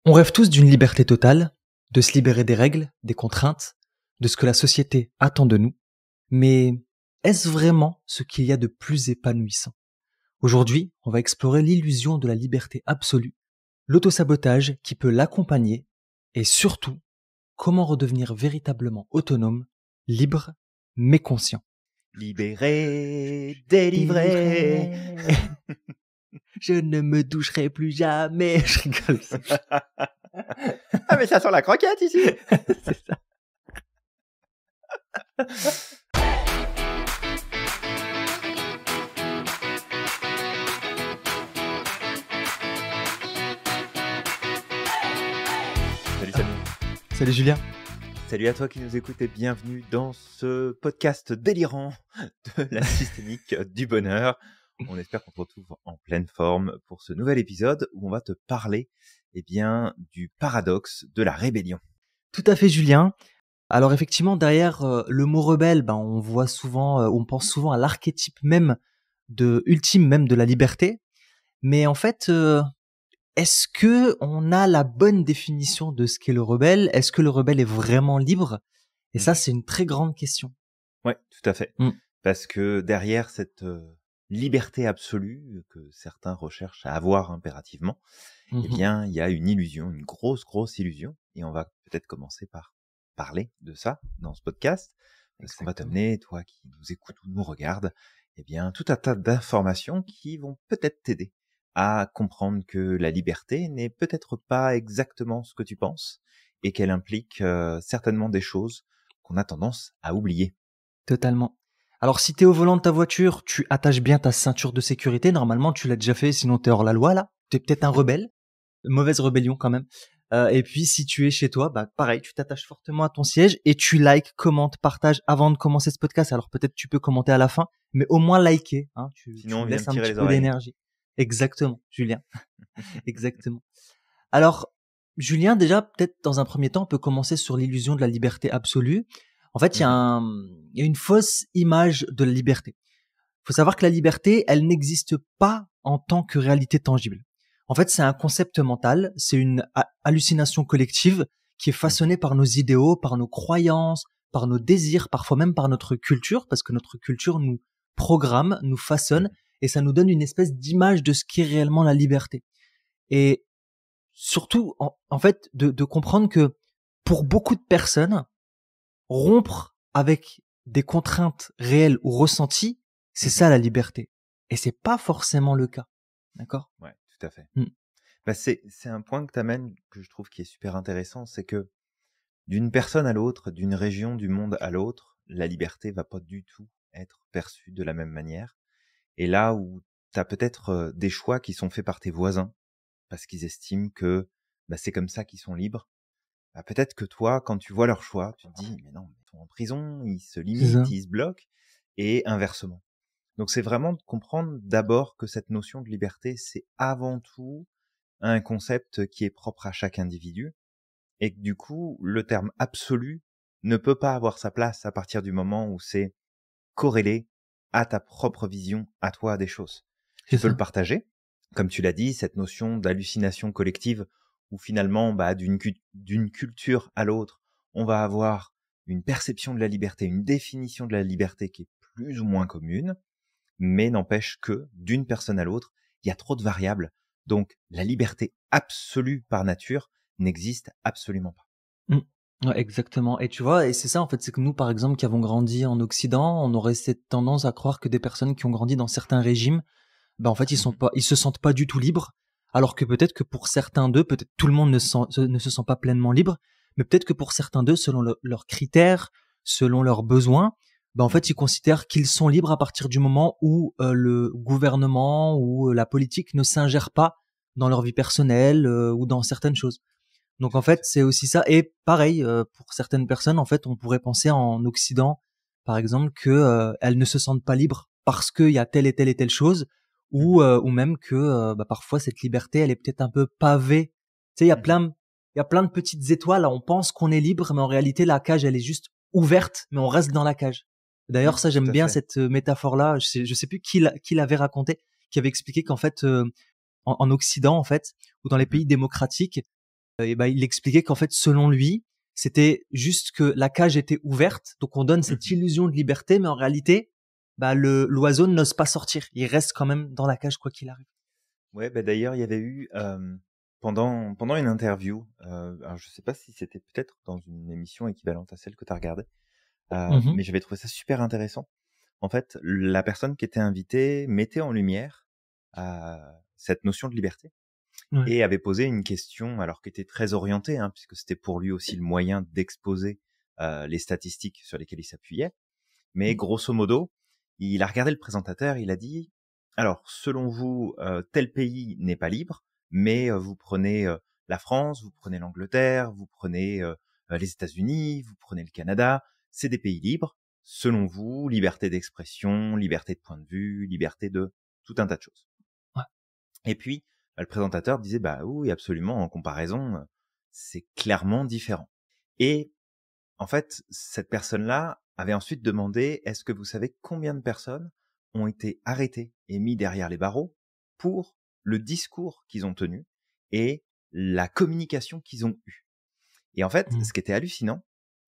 On rêve tous d'une liberté totale, de se libérer des règles, des contraintes, de ce que la société attend de nous. Mais est-ce vraiment ce qu'il y a de plus épanouissant? Aujourd'hui, on va explorer l'illusion de la liberté absolue, l'autosabotage qui peut l'accompagner et surtout, comment redevenir véritablement autonome, libre, mais conscient. Libéré, délivré. Je ne me doucherai plus jamais. Je rigole. Ah mais ça sent la croquette ici. C'est ça. Salut Samy. Salut Julien. Salut à toi qui nous écoutes et bienvenue dans ce podcast délirant de la systémique du bonheur. On espère qu'on te retrouve en pleine forme pour ce nouvel épisode où on va te parler du paradoxe de la rébellion. Tout à fait Julien. Alors effectivement derrière le mot rebelle, on voit souvent, on pense souvent à l'archétype même ultime même de la liberté. Mais en fait, est-ce que on a la bonne définition de ce qu'est le rebelle? Est-ce que le rebelle est vraiment libre? Et ça, c'est une très grande question. Ouais, tout à fait. Parce que derrière cette liberté absolue que certains recherchent à avoir impérativement, il y a une illusion, une grosse illusion. Et on va peut-être commencer par parler de ça dans ce podcast. Parce qu'on va t'amener, toi qui nous écoutes ou nous regardes, tout un tas d'informations qui vont peut-être t'aider à comprendre que la liberté n'est peut-être pas exactement ce que tu penses et qu'elle implique certainement des choses qu'on a tendance à oublier. Totalement. Alors si t'es au volant de ta voiture, tu attaches bien ta ceinture de sécurité. Normalement, tu l'as déjà fait, sinon t'es hors la loi là. T'es peut-être un rebelle. Mauvaise rébellion quand même. Et puis si tu es chez toi, pareil, tu t'attaches fortement à ton siège et tu likes, commentes, partages avant de commencer ce podcast. Alors peut-être tu peux commenter à la fin, mais au moins liker. Sinon, on tu vient laisses de un tirer petit les peu oreilles. d'énergie. Exactement, Julien. Exactement. Alors, Julien, déjà, peut-être dans un premier temps, on peut commencer sur l'illusion de la liberté absolue. En fait, il y a une fausse image de la liberté. Il faut savoir que la liberté, elle n'existe pas en tant que réalité tangible. En fait, c'est un concept mental, c'est une hallucination collective qui est façonnée par nos idéaux, par nos croyances, par nos désirs, parfois même par notre culture, parce que notre culture nous programme, nous façonne, et ça nous donne une espèce d'image de ce qu'est réellement la liberté. Et surtout, en fait, de comprendre que pour beaucoup de personnes, rompre avec des contraintes réelles ou ressenties, c'est ça la liberté. Et c'est pas forcément le cas. D'accord? Ouais, tout à fait. C'est un point que t'amènes que je trouve qui est super intéressant, c'est que d'une personne à l'autre, d'une région du monde à l'autre, la liberté va pas du tout être perçue de la même manière. Et là où t'as peut-être des choix qui sont faits par tes voisins, parce qu'ils estiment que c'est comme ça qu'ils sont libres, peut-être que toi, quand tu vois leurs choix, tu te dis, mais non, ils sont en prison, ils se limitent, ils se bloquent, et inversement. Donc c'est vraiment de comprendre d'abord que cette notion de liberté, c'est avant tout un concept qui est propre à chaque individu, et que du coup, le terme absolu ne peut pas avoir sa place à partir du moment où c'est corrélé à ta propre vision, à toi, des choses. Tu peux le partager, comme tu l'as dit, cette notion d'hallucination collective, où finalement, d'une culture à l'autre, on va avoir une perception de la liberté, une définition de la liberté qui est plus ou moins commune, mais n'empêche que, d'une personne à l'autre, il y a trop de variables. Donc, la liberté absolue par nature n'existe absolument pas. Ouais, exactement. Et tu vois, et c'est ça en fait, c'est que nous, par exemple, qui avons grandi en Occident, on aurait cette tendance à croire que des personnes qui ont grandi dans certains régimes, en fait, ils se sentent pas du tout libres, alors que peut-être que pour certains d'eux, peut-être tout le monde ne se sent pas pleinement libre, mais peut-être que pour certains d'eux, selon leurs critères, selon leurs besoins, en fait, ils considèrent qu'ils sont libres à partir du moment où le gouvernement ou la politique ne s'ingère pas dans leur vie personnelle ou dans certaines choses. Donc en fait, c'est aussi ça. Et pareil, pour certaines personnes, en fait, on pourrait penser en Occident, par exemple, que elles ne se sentent pas libres parce qu'il y a telle et telle chose, ou même que parfois cette liberté, elle est peut-être un peu pavée. Tu sais, il y a plein de petites étoiles. Là, on pense qu'on est libre, mais en réalité, la cage, elle est juste ouverte, mais on reste dans la cage. D'ailleurs, ça, j'aime bien cette métaphore-là. Je sais plus qui l'avait raconté, qui avait expliqué qu'en fait, en Occident, en fait, ou dans les pays démocratiques, Et ben, il expliquait qu'en fait, selon lui, c'était juste que la cage était ouverte, donc on donne cette illusion de liberté, mais en réalité, bah l'oiseau n'ose pas sortir. Il reste quand même dans la cage quoi qu'il arrive. Ouais, bah d'ailleurs, il y avait eu pendant une interview, alors je sais pas si c'était peut-être dans une émission équivalente à celle que tu as regardée, Mhm. mais j'avais trouvé ça super intéressant. En fait, la personne qui était invitée mettait en lumière cette notion de liberté Ouais. et avait posé une question, alors qui était très orientée, hein, puisque c'était pour lui aussi le moyen d'exposer les statistiques sur lesquelles il s'appuyait. Mais grosso modo, il a regardé le présentateur, il a dit, alors selon vous, tel pays n'est pas libre, mais vous prenez la France, vous prenez l'Angleterre, vous prenez les États-Unis, vous prenez le Canada, c'est des pays libres. Selon vous, liberté d'expression, liberté de point de vue, liberté de tout un tas de choses. Ouais. Et puis, le présentateur disait, bah oui, absolument, en comparaison, c'est clairement différent. Et en fait, cette personne-là avait ensuite demandé, est-ce que vous savez combien de personnes ont été arrêtées et mis derrière les barreaux pour le discours qu'ils ont tenu et la communication qu'ils ont eue. Et en fait, Mhm. ce qui était hallucinant,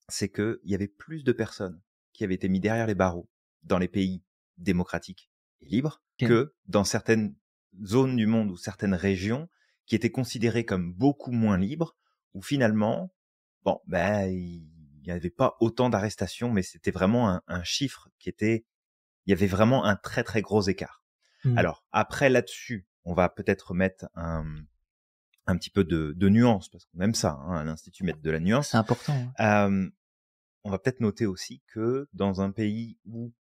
c'est qu'il y avait plus de personnes qui avaient été mis derrière les barreaux dans les pays démocratiques et libres Ok. que dans certaines zones du monde ou certaines régions qui étaient considérées comme beaucoup moins libres, où finalement, bon, ben, il n'y avait pas autant d'arrestations, mais c'était vraiment un chiffre qui était, il y avait vraiment un très très gros écart. Mhm. Alors, après là-dessus, on va peut-être mettre un petit peu de nuance, parce qu'on aime ça, hein, à l'Institut, mettre de la C'est nuance. important. On va peut-être noter aussi que dans un pays où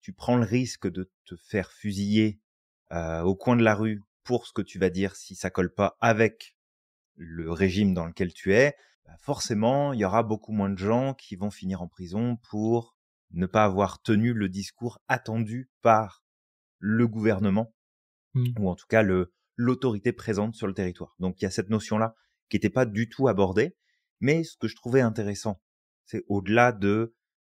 tu prends le risque de te faire fusiller au coin de la rue pour ce que tu vas dire si ça colle pas avec le régime dans lequel tu es, bah forcément, il y aura beaucoup moins de gens qui vont finir en prison pour ne pas avoir tenu le discours attendu par le gouvernement Ouais. ou en tout cas l'autorité présente sur le territoire. Donc il y a cette notion-là qui n'était pas du tout abordée, mais ce que je trouvais intéressant, c'est au-delà de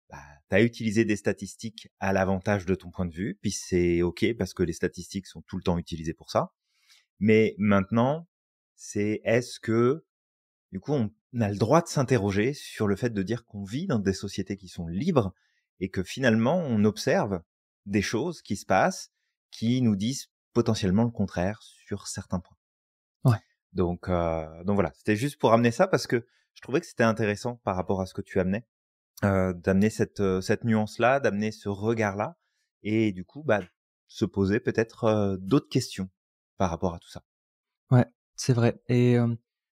bah, tu as utilisé des statistiques à l'avantage de ton point de vue, puis c'est OK parce que les statistiques sont tout le temps utilisées pour ça. Mais maintenant, c'est est-ce que, du coup, on a le droit de s'interroger sur le fait de dire qu'on vit dans des sociétés qui sont libres et que finalement, on observe des choses qui se passent qui nous disent potentiellement le contraire sur certains points. Ouais. Donc voilà, c'était juste pour amener ça parce que je trouvais que c'était intéressant par rapport à ce que tu amenais. D'amener cette nuance-là, d'amener ce regard-là, et du coup, bah, se poser peut-être d'autres questions par rapport à tout ça. Ouais, c'est vrai. Et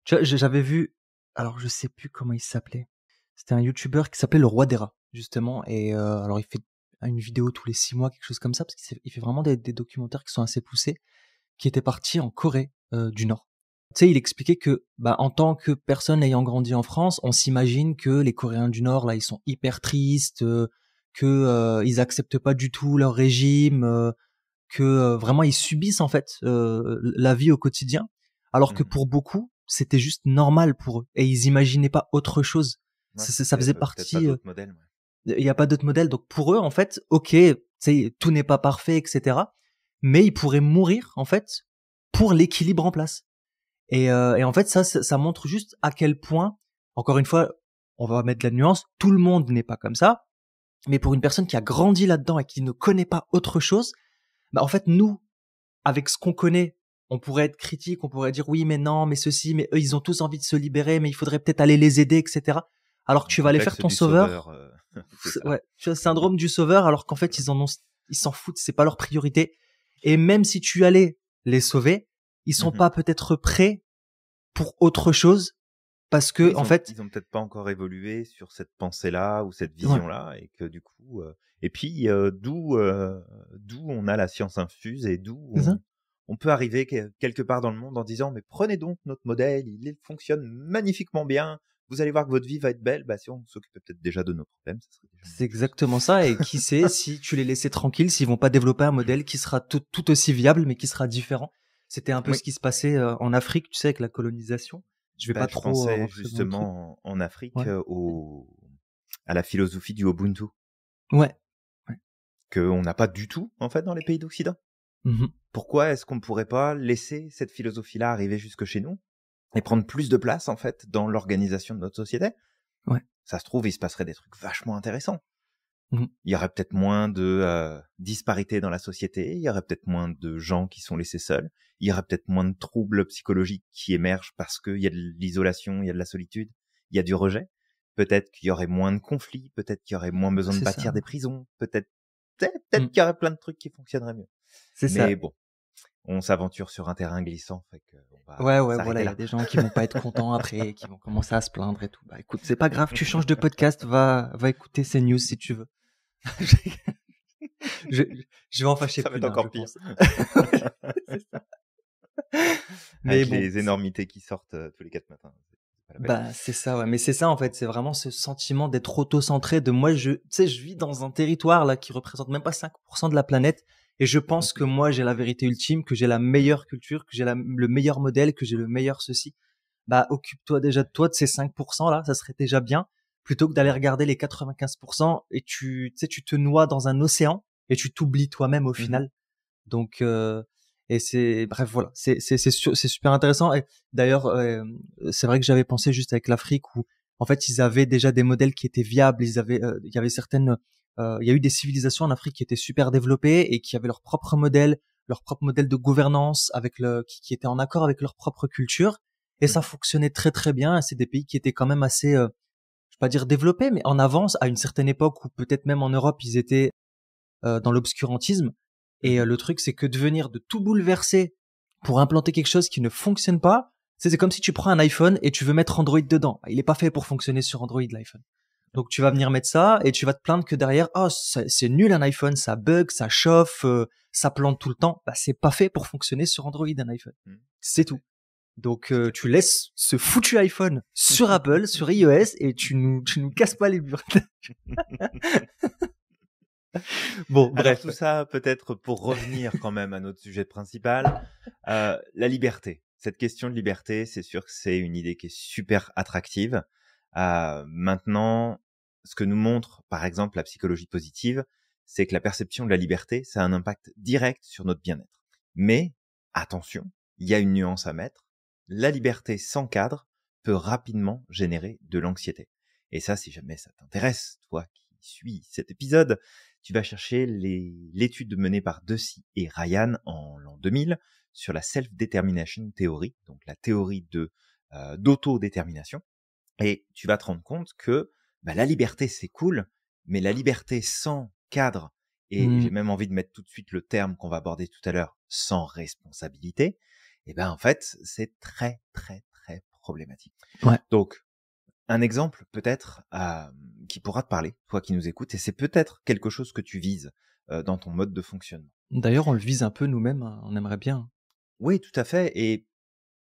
tu vois, j'avais vu, alors je sais plus comment il s'appelait. C'était un YouTuber qui s'appelait le Roi des rats, justement. Et alors il fait une vidéo tous les 6 mois, quelque chose comme ça, parce qu'il fait vraiment des documentaires qui sont assez poussés, qui était parti en Corée du Nord. Tu sais, il expliquait que, bah, en tant que personne ayant grandi en France, on s'imagine que les Coréens du Nord, là, ils sont hyper tristes, que ils acceptent pas du tout leur régime, que vraiment ils subissent en fait la vie au quotidien, alors que Mmh. pour beaucoup c'était juste normal pour eux et ils imaginaient pas autre chose. Ouais, Ça faisait peut-être pas partie. d'autres modèles, ouais. Il y a pas d'autre modèle, donc pour eux en fait, ok, c'est tout n'est pas parfait, etc. Mais ils pourraient mourir en fait pour l'équilibre en place. Et en fait ça montre juste à quel point, encore une fois, on va mettre de la nuance, tout le monde n'est pas comme ça, mais pour une personne qui a grandi là-dedans et qui ne connaît pas autre chose, bah en fait nous avec ce qu'on connaît, on pourrait être critique, on pourrait dire oui, mais non, mais ceci, mais eux, ils ont tous envie de se libérer, mais il faudrait peut-être aller les aider, etc. Alors que Le tu vas aller faire complexe ton du sauveur, sauveur, c'est ça. ouais, tu vois, syndrome du sauveur, alors qu'en fait, ils s'en foutent, c'est pas leur priorité. Et même si tu allais les sauver, ils sont Mmh. pas peut-être prêts pour autre chose, parce Oui, que, en fait, ils ont peut-être pas encore évolué sur cette pensée-là ou cette ouais, vision-là et que du coup, et puis, d'où on a la science infuse et d'où c'est ça. on peut arriver quelque part dans le monde en disant: «Mais prenez donc notre modèle, il fonctionne magnifiquement bien, vous allez voir que votre vie va être belle». Bah, si on s'occupait peut-être déjà de nos problèmes, ça serait déjà une C'est bonne chose. exactement ça. Et qui sait si tu les laissais tranquilles, s'ils vont pas développer un modèle qui sera tout aussi viable, mais qui sera différent. C'était un peu Oui, ce qui se passait en Afrique, tu sais, avec la colonisation. Je vais bah, pas je trop pensais rentrer dans le truc. justement en Afrique, Ouais. à la philosophie du Ubuntu, Ouais. Ouais. qu'on n'a pas du tout, en fait, dans les pays d'Occident. Mhm. Pourquoi est-ce qu'on ne pourrait pas laisser cette philosophie-là arriver jusque chez nous et prendre plus de place, en fait, dans l'organisation de notre société, Ouais. ça se trouve, il se passerait des trucs vachement intéressants. Mhm. Il y aurait peut-être moins de disparités dans la société, il y aurait peut-être moins de gens qui sont laissés seuls, il y aurait peut-être moins de troubles psychologiques qui émergent parce qu'il y a de l'isolation, il y a de la solitude, il y a du rejet. Peut-être qu'il y aurait moins de conflits, peut-être qu'il y aurait moins besoin de C'est ça. bâtir des prisons, peut-être Mm. qu'il y aurait plein de trucs qui fonctionneraient mieux. C'est ça. Mais bon, on s'aventure sur un terrain glissant, fait que on va Ouais, voilà, s'arrêter il y a là. des gens qui vont pas être contents après, qui vont commencer à se plaindre et tout. Bah écoute, c'est pas grave, tu changes de podcast, va écouter ces news si tu veux. je, je vais en fâcher Ça va plus être d'un, je encore pire. pense. C'est ça. Mais Avec bon, les énormités qui sortent tous les 4 matins. C'est pas la peine. bah c'est ça, ouais. Mais c'est ça en fait, c'est vraiment ce sentiment d'être auto-centré. De moi, tu sais, je vis dans un territoire là qui représente même pas 5% de la planète, et je pense que moi j'ai la vérité ultime, que j'ai la meilleure culture, que j'ai le meilleur modèle, que j'ai le meilleur ceci. Bah occupe-toi déjà de toi, de ces 5% là, ça serait déjà bien, plutôt que d'aller regarder les 95% et tu sais, tu te noies dans un océan et tu t'oublies toi-même au final. Donc et c'est bref, voilà, c'est super intéressant. Et d'ailleurs c'est vrai que j'avais pensé juste avec l'Afrique où en fait ils avaient déjà des modèles qui étaient viables, il y avait certaines il y a eu des civilisations en Afrique qui étaient super développées et qui avaient leur propre modèle de gouvernance avec qui étaient en accord avec leur propre culture, et ça fonctionnait très très bien. C'est des pays qui étaient quand même assez je vais pas dire développés, mais en avance à une certaine époque où peut-être même en Europe ils étaient dans l'obscurantisme. Et le truc, c'est que de venir de tout bouleverser pour implanter quelque chose qui ne fonctionne pas, c'est comme si tu prends un iPhone et tu veux mettre Android dedans. Il est pas fait pour fonctionner sur Android, l'iPhone. Donc tu vas venir mettre ça et tu vas te plaindre que derrière, oh c'est nul un iPhone, ça bug, ça chauffe, ça plante tout le temps. Bah c'est pas fait pour fonctionner sur Android un iPhone. C'est tout. Donc tu laisses ce foutu iPhone sur Apple, sur iOS, et tu nous casses pas les burnes. Bon, Alors bref. tout ça, peut-être pour revenir quand même à notre sujet principal, la liberté. Cette question de liberté, c'est sûr que c'est une idée qui est super attractive. Maintenant, ce que nous montre, par exemple, la psychologie positive, c'est que la perception de la liberté, ça a un impact direct sur notre bien-être. Mais attention, il y a une nuance à mettre. La liberté sans cadre peut rapidement générer de l'anxiété. Et ça, si jamais ça t'intéresse, toi qui suis cet épisode, tu vas chercher l'étude menée par Deci et Ryan en l'an 2000 sur la Self-Determination Theory, donc la théorie d'autodétermination. Et tu vas te rendre compte que la liberté, c'est cool, mais la liberté sans cadre, et j'ai même envie de mettre tout de suite le terme qu'on va aborder tout à l'heure, sans responsabilité, et en fait, c'est très, très, très problématique. Ouais. Donc, un exemple peut-être qui pourra te parler, toi qui nous écoutes, et c'est peut-être quelque chose que tu vises dans ton mode de fonctionnement. D'ailleurs, on le vise un peu nous-mêmes, hein, on aimerait bien. Oui, tout à fait, et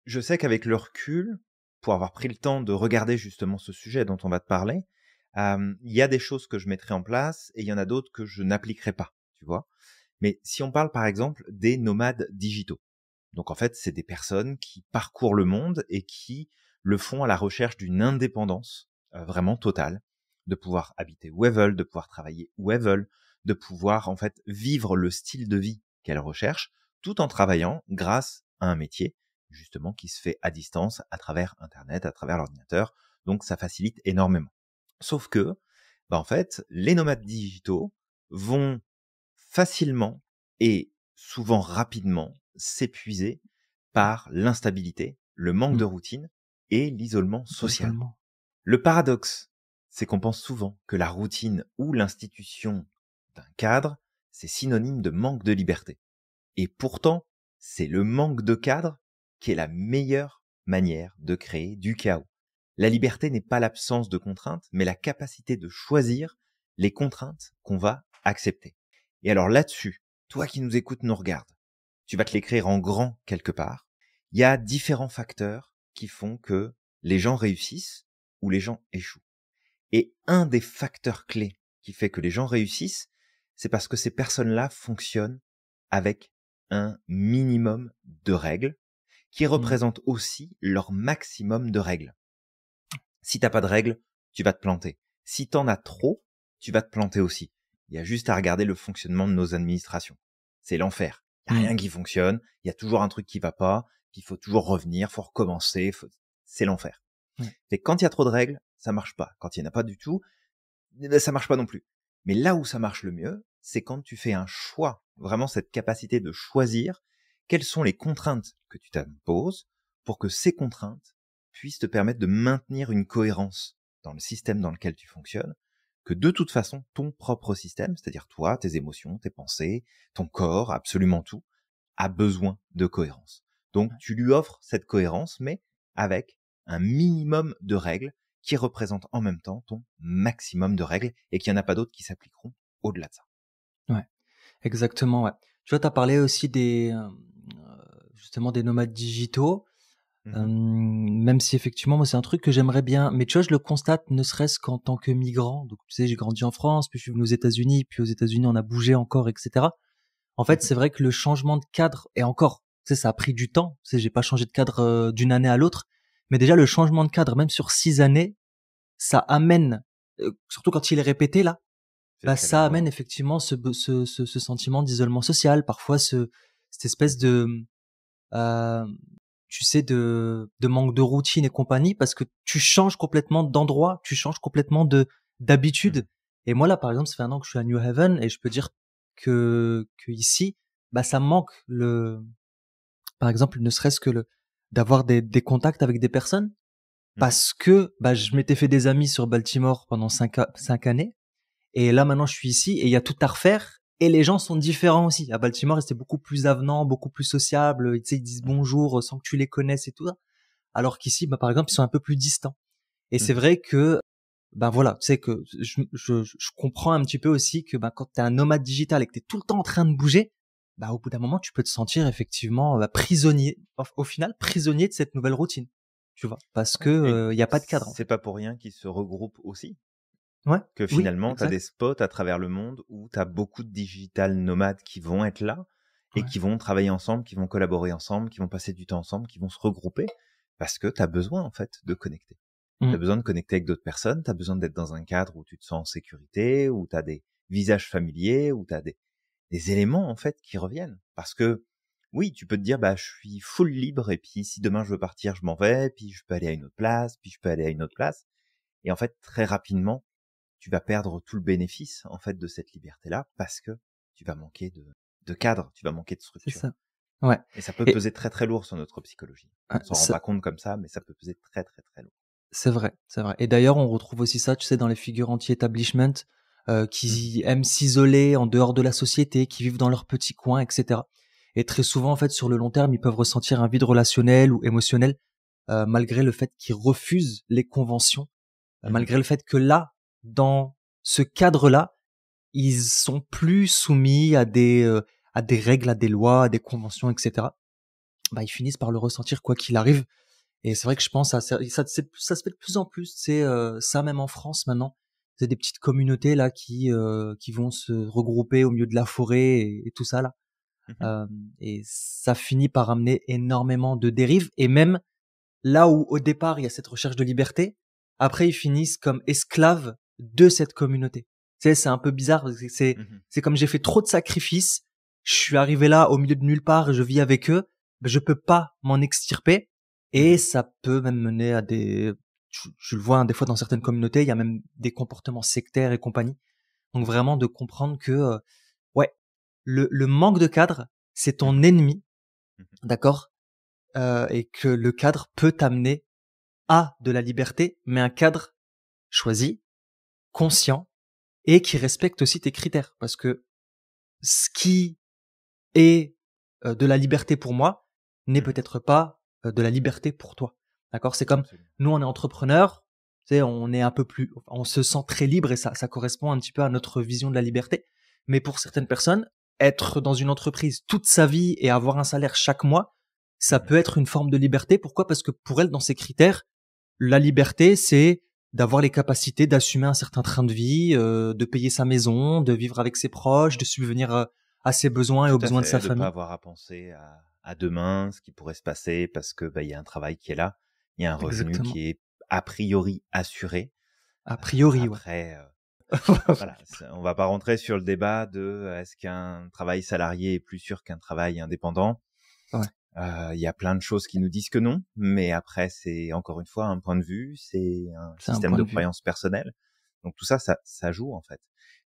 je sais qu'avec le recul, pour avoir pris le temps de regarder justement ce sujet dont on va te parler, il y a des choses que je mettrai en place et il y en a d'autres que je n'appliquerai pas, tu vois. Mais si on parle par exemple des nomades digitaux, donc en fait, c'est des personnes qui parcourent le monde et qui le font à la recherche d'une indépendance vraiment totale, de pouvoir habiter où elles veulent, de pouvoir travailler où elles veulent, de pouvoir en fait vivre le style de vie qu'elles recherchent, tout en travaillant grâce à un métier justement qui se fait à distance à travers Internet, à travers l'ordinateur. Donc ça facilite énormément. Sauf que, en fait, les nomades digitaux vont facilement et souvent rapidement s'épuiser par l'instabilité, le manque de routine et l'isolement social. Totalement. Le paradoxe, c'est qu'on pense souvent que la routine ou l'institution d'un cadre, c'est synonyme de manque de liberté. Et pourtant, c'est le manque de cadre qui est la meilleure manière de créer du chaos. La liberté n'est pas l'absence de contraintes, mais la capacité de choisir les contraintes qu'on va accepter. Et alors là-dessus, toi qui nous écoutes, nous regarde, tu vas te l'écrire en grand quelque part. Il y a différents facteurs qui font que les gens réussissent ou les gens échouent. Et un des facteurs clés qui fait que les gens réussissent, c'est parce que ces personnes-là fonctionnent avec un minimum de règles qui représentent aussi leur maximum de règles. Si t'as pas de règles, tu vas te planter. Si t'en as trop, tu vas te planter aussi. Il y a juste à regarder le fonctionnement de nos administrations. C'est l'enfer. Il y a rien qui fonctionne, il y a toujours un truc qui va pas, puis il faut toujours revenir, faut recommencer, c'est l'enfer. Ouais. Et quand il y a trop de règles, ça marche pas. Quand il y en a pas du tout, ça marche pas non plus. Mais là où ça marche le mieux, c'est quand tu fais un choix, vraiment cette capacité de choisir quelles sont les contraintes que tu t'imposes pour que ces contraintes puissent te permettre de maintenir une cohérence dans le système dans lequel tu fonctionnes, que de toute façon, ton propre système, c'est-à-dire toi, tes émotions, tes pensées, ton corps, absolument tout, a besoin de cohérence. Donc, tu lui offres cette cohérence, mais avec un minimum de règles qui représentent en même temps ton maximum de règles et qu'il n'y en a pas d'autres qui s'appliqueront au-delà de ça. Ouais, exactement, ouais. Tu vois, tu as parlé aussi justement des nomades digitaux. Même si effectivement, moi, c'est un truc que j'aimerais bien. Mais tu vois, je le constate ne serait-ce qu'en tant que migrant. Donc, tu sais, j'ai grandi en France, puis je suis venu aux États-Unis, puis aux États-Unis, on a bougé encore, etc. En fait, c'est vrai que le changement de cadre, et encore, tu sais, ça a pris du temps. Tu sais, j'ai pas changé de cadre d'une année à l'autre. Mais déjà, le changement de cadre, même sur 6 années, ça amène, surtout quand il est répété, là, bah, ça amène effectivement ce sentiment d'isolement social, parfois cette espèce de, euh, tu sais, de manque de routine et compagnie, parce que tu changes complètement d'endroit, tu changes complètement d'habitude. Et moi, là, par exemple, ça fait 1 an que je suis à New Haven, et je peux dire que ici, bah, ça me manque par exemple, ne serait-ce que d'avoir des contacts avec des personnes, parce que, bah, je m'étais fait des amis sur Baltimore pendant 5 années. Et là, maintenant, je suis ici et il y a tout à refaire. Et les gens sont différents aussi. À Baltimore, c'était beaucoup plus avenant, beaucoup plus sociable. Tu sais, ils disent bonjour sans que tu les connaisses et tout ça. Alors qu'ici, bah, par exemple, ils sont un peu plus distants. Et c'est vrai que, ben voilà, tu sais que je comprends un petit peu aussi que, ben, quand t'es un nomade digital et que t'es tout le temps en train de bouger, bah, au bout d'un moment, tu peux te sentir effectivement prisonnier, au final, prisonnier de cette nouvelle routine. Tu vois, parce que y a pas de cadre. En fait. C'est pas pour rien qu'ils se regroupent aussi. Ouais. Que Oui, finalement, tu as exact. des spots à travers le monde où tu as beaucoup de digital nomades qui vont être là et Ouais. qui vont travailler ensemble, qui vont collaborer ensemble, qui vont passer du temps ensemble, qui vont se regrouper parce que tu as besoin en fait de connecter. Tu as besoin de connecter avec d'autres personnes, tu as besoin d'être dans un cadre où tu te sens en sécurité, où tu as des visages familiers, où tu as des éléments en fait qui reviennent. Parce que oui, tu peux te dire bah je suis full libre et puis si demain je veux partir, je m'en vais, puis je peux aller à une autre place, puis je peux aller à une autre place. Et en fait, très rapidement, tu vas perdre tout le bénéfice en fait de cette liberté-là parce que tu vas manquer de cadre, tu vas manquer de C'est structure. ça. Ouais. Et ça peut Et peser très très lourd sur notre psychologie. On s'en rend ça, pas compte comme ça, mais ça peut peser très très très lourd. c'est vrai, c'est vrai. Et d'ailleurs, on retrouve aussi ça, tu sais, dans les figures anti-establishment qui aiment s'isoler en dehors de la société, qui vivent dans leur petit coin, etc. Et très souvent, en fait, sur le long terme, ils peuvent ressentir un vide relationnel ou émotionnel, malgré le fait qu'ils refusent les conventions, malgré le fait que là, dans ce cadre-là, ils sont plus soumis à des règles, à des lois, à des conventions, etc. Bah, ils finissent par le ressentir quoi qu'il arrive. Et c'est vrai que je pense ça se fait de plus en plus. C'est ça même en France maintenant. C'est des petites communautés là qui vont se regrouper au milieu de la forêt et tout ça là. Et ça finit par amener énormément de dérives. Et même là où au départ il y a cette recherche de liberté, après ils finissent comme esclaves de cette communauté. Tu sais, c'est un peu bizarre. C'est comme j'ai fait trop de sacrifices. Je suis arrivé là au milieu de nulle part et je vis avec eux. Ben, je peux pas m'en extirper. Et ça peut même mener à je le vois hein, des fois dans certaines communautés, il y a même des comportements sectaires et compagnie. Donc vraiment de comprendre que, ouais, le manque de cadre, c'est ton ennemi, d'accord, et que le cadre peut t'amener à de la liberté, mais un cadre choisi, conscient et qui respecte aussi tes critères. Parce que ce qui est de la liberté pour moi n'est peut-être pas de la liberté pour toi. D'accord? C'est comme nous, on est entrepreneurs, tu sais, on est un peu plus, on se sent très libre et ça correspond un petit peu à notre vision de la liberté. Mais pour certaines personnes, être dans une entreprise toute sa vie et avoir un salaire chaque mois, ça peut être une forme de liberté. Pourquoi? Parce que pour elles, dans ces critères, la liberté, c'est d'avoir les capacités d'assumer un certain train de vie, de payer sa maison, de vivre avec ses proches, de subvenir à ses besoins et aux besoins de sa De famille. pas avoir à penser à demain, ce qui pourrait se passer parce que bah il y a un travail qui est là, il y a un revenu Exactement. qui est a priori assuré. A priori, ouais. Après, voilà, on va pas rentrer sur le débat de est-ce qu'un travail salarié est plus sûr qu'un travail indépendant. Ouais. Il y a plein de choses qui nous disent que non, mais après, c'est encore une fois un point de vue, c'est un C'est un système point de de vue. croyance personnelle. Donc tout ça, ça joue en fait.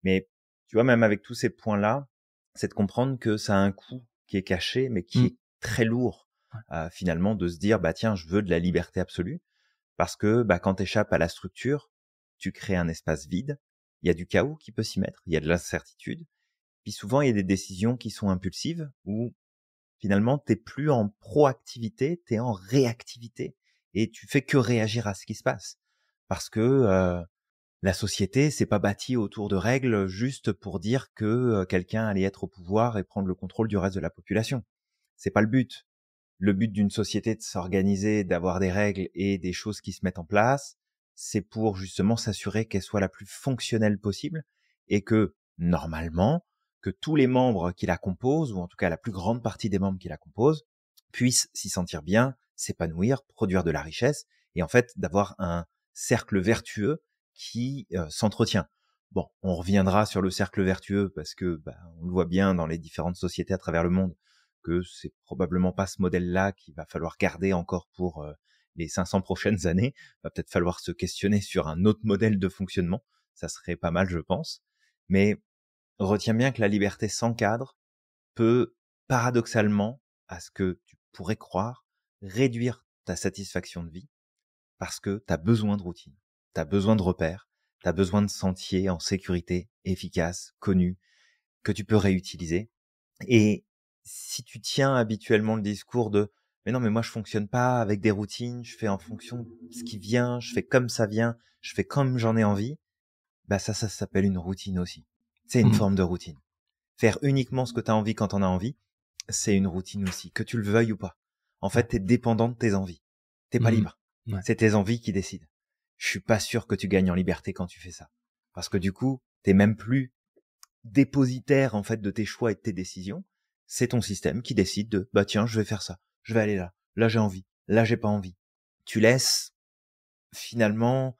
Mais tu vois, même avec tous ces points-là, c'est de comprendre que ça a un coût qui est caché, mais qui Mm. est très lourd. Finalement, de se dire, bah tiens, je veux de la liberté absolue, parce que bah quand t'échappes à la structure, tu crées un espace vide. Il y a du chaos qui peut s'y mettre, il y a de l'incertitude. Puis souvent, il y a des décisions qui sont impulsives où finalement, t'es plus en proactivité, t'es en réactivité et tu fais que réagir à ce qui se passe. Parce que la société, c'est pas bâtie autour de règles juste pour dire que quelqu'un allait être au pouvoir et prendre le contrôle du reste de la population. C'est pas le but. Le but d'une société de s'organiser, d'avoir des règles et des choses qui se mettent en place, c'est pour justement s'assurer qu'elle soit la plus fonctionnelle possible et que, normalement, que tous les membres qui la composent, ou en tout cas la plus grande partie des membres qui la composent, puissent s'y sentir bien, s'épanouir, produire de la richesse et en fait d'avoir un cercle vertueux qui s'entretient. Bon, on reviendra sur le cercle vertueux parce que on le voit bien dans les différentes sociétés à travers le monde que c'est probablement pas ce modèle-là qu'il va falloir garder encore pour les 500 prochaines années. Va peut-être falloir se questionner sur un autre modèle de fonctionnement. Ça serait pas mal, je pense. Mais retiens bien que la liberté sans cadre peut, paradoxalement, à ce que tu pourrais croire, réduire ta satisfaction de vie parce que tu as besoin de routine, tu as besoin de repères, tu as besoin de sentiers en sécurité, efficaces, connus, que tu peux réutiliser. Et si tu tiens habituellement le discours de « mais non, mais moi je fonctionne pas avec des routines, je fais en fonction de ce qui vient, je fais comme ça vient, je fais comme j'en ai envie », bah ça s'appelle une routine aussi. C'est une forme de routine. Faire uniquement ce que tu as envie quand t'en as envie, c'est une routine aussi, que tu le veuilles ou pas. En fait, t'es dépendant de tes envies. T'es pas libre. Ouais. C'est tes envies qui décident. Je suis pas sûr que tu gagnes en liberté quand tu fais ça. Parce que du coup, t'es même plus dépositaire, en fait, de tes choix et de tes décisions. C'est ton système qui décide de, bah tiens, je vais faire ça. Je vais aller là. Là, j'ai envie. Là, j'ai pas envie. Tu laisses, finalement,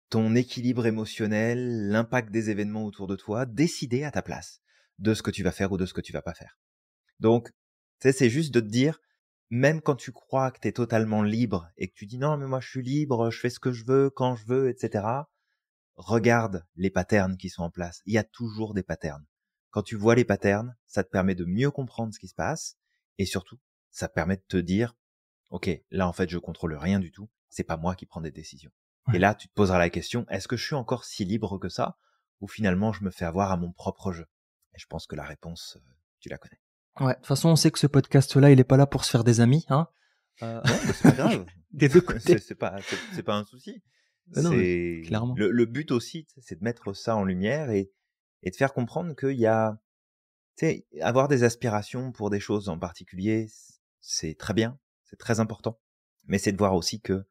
ton équilibre émotionnel, l'impact des événements autour de toi, décider à ta place de ce que tu vas faire ou de ce que tu vas pas faire. Donc, tu sais, c'est juste de te dire, même quand tu crois que tu es totalement libre et que tu dis non, mais moi je suis libre, je fais ce que je veux, quand je veux, etc. Regarde les patterns qui sont en place. Il y a toujours des patterns. Quand tu vois les patterns, ça te permet de mieux comprendre ce qui se passe et surtout, ça te permet de te dire, ok, là en fait je contrôle rien du tout, c'est pas moi qui prends des décisions. Ouais. Et là, tu te poseras la question, est-ce que je suis encore si libre que ça ou finalement je me fais avoir à mon propre jeu? Et je pense que la réponse, tu la connais. Ouais, de toute façon, on sait que ce podcast-là, il est pas là pour se faire des amis, hein. Non, mais c'est pas grave. Des deux côtés. c'est pas un souci. Non, mais C'est clairement. le but aussi, c'est de mettre ça en lumière et de faire comprendre qu'il y a, tu sais, avoir des aspirations pour des choses en particulier, c'est très bien, c'est très important. Mais c'est de voir aussi que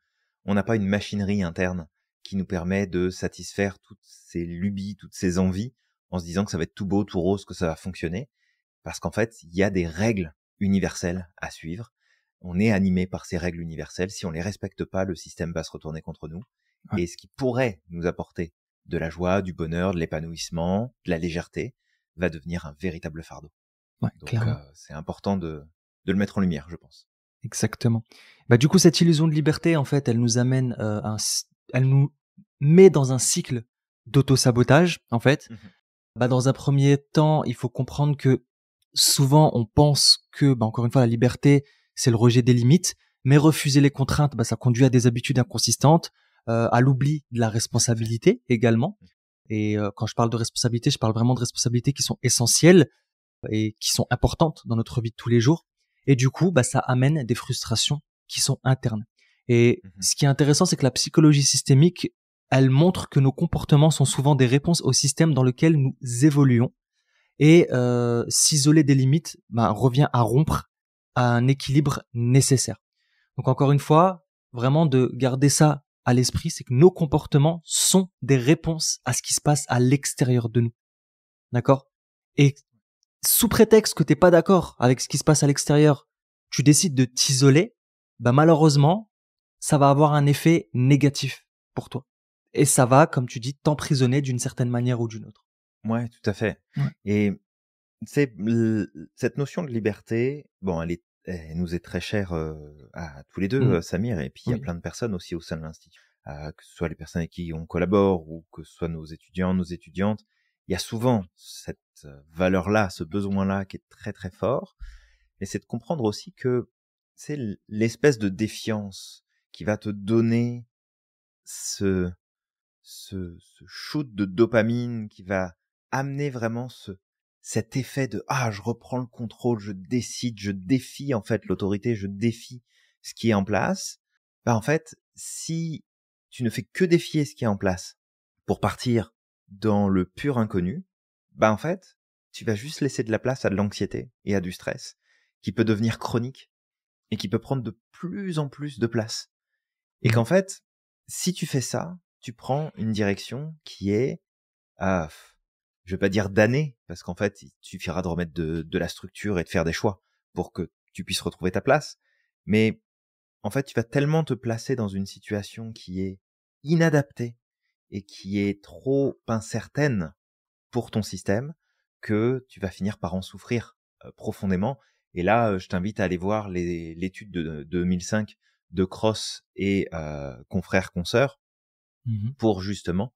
on n'a pas une machinerie interne qui nous permet de satisfaire toutes ces lubies, toutes ces envies, en se disant que ça va être tout beau, tout rose, que ça va fonctionner. Parce qu'en fait, il y a des règles universelles à suivre. On est animé par ces règles universelles. Si on les respecte pas, le système va se retourner contre nous. Ouais. Et ce qui pourrait nous apporter de la joie, du bonheur, de l'épanouissement, de la légèreté, va devenir un véritable fardeau. Ouais, Donc, clairement. c'est important de le mettre en lumière, je pense. Exactement. Bah, du coup, cette illusion de liberté, en fait, elle nous amène elle nous met dans un cycle d'auto-sabotage, en fait. Bah, dans un premier temps, il faut comprendre que souvent, on pense que, bah, encore une fois, la liberté, c'est le rejet des limites, mais refuser les contraintes, bah, ça conduit à des habitudes inconsistantes, à l'oubli de la responsabilité également. Et quand je parle de responsabilité, je parle vraiment de responsabilités qui sont essentielles et qui sont importantes dans notre vie de tous les jours. Et du coup, bah, ça amène des frustrations qui sont internes. Et ce qui est intéressant, c'est que la psychologie systémique, elle montre que nos comportements sont souvent des réponses au système dans lequel nous évoluons. Et s'isoler des limites revient à rompre un équilibre nécessaire. Donc encore une fois, vraiment de garder ça à l'esprit, c'est que nos comportements sont des réponses à ce qui se passe à l'extérieur de nous. D'accord? Et sous prétexte que t'es pas d'accord avec ce qui se passe à l'extérieur, tu décides de t'isoler, bah malheureusement, ça va avoir un effet négatif pour toi. Et ça va, comme tu dis, t'emprisonner d'une certaine manière ou d'une autre. Ouais, tout à fait. Ouais. Et c'est cette notion de liberté, bon, elle est nous est très chère à tous les deux, Mm. Samir, et puis il y a Oui. plein de personnes aussi au sein de l'Institut, que ce soit les personnes avec qui on collabore ou que ce soit nos étudiants, nos étudiantes. Il y a souvent cette valeur-là, ce besoin-là qui est très très fort, et c'est de comprendre aussi que c'est l'espèce de défiance qui va te donner ce, ce shoot de dopamine qui va amener vraiment cet effet de je reprends le contrôle, je décide, je défie en fait l'autorité, je défie ce qui est en place. Bah en fait, si tu ne fais que défier ce qui est en place pour partir dans le pur inconnu, bah en fait, tu vas juste laisser de la place à de l'anxiété et à du stress qui peut devenir chronique et qui peut prendre de plus en plus de place. Et Mm. qu'en fait, si tu fais ça, tu prends une direction qui est, ah, je vais pas dire damnée, parce qu'en fait, il suffira de remettre de la structure et de faire des choix pour que tu puisses retrouver ta place. Mais en fait, tu vas tellement te placer dans une situation qui est inadaptée et qui est trop incertaine pour ton système que tu vas finir par en souffrir profondément. Et là, je t'invite à aller voir l'étude de 2005 de Cross et confrères consoeurs Mhm. pour justement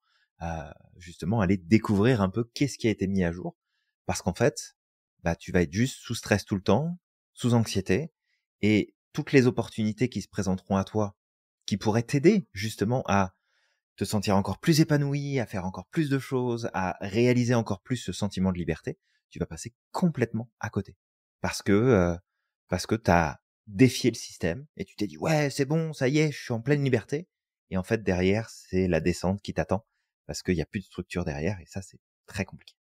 aller découvrir un peu qu'est-ce qui a été mis à jour, parce qu'en fait, bah tu vas être juste sous stress tout le temps, sous anxiété, et toutes les opportunités qui se présenteront à toi, qui pourraient t'aider justement à te sentir encore plus épanoui, à faire encore plus de choses, à réaliser encore plus ce sentiment de liberté, tu vas passer complètement à côté. Parce que t'as défié le système et tu t'es dit ouais, c'est bon, ça y est, je suis en pleine liberté. Et en fait, derrière, c'est la descente qui t'attend parce qu'il y a plus de structure derrière et ça, c'est très compliqué.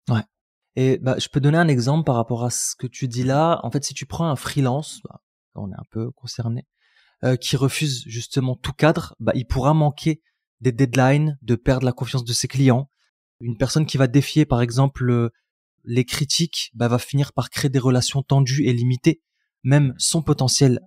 Ouais. Et bah, je peux donner un exemple par rapport à ce que tu dis Mhm. là. En fait, si tu prends un freelance, bah, on est un peu concerné, qui refuse justement tout cadre, bah, il pourra manquer des deadlines, de perdre la confiance de ses clients. Une personne qui va défier, par exemple, les critiques, bah, va finir par créer des relations tendues et limitées, même Mhm. son potentiel.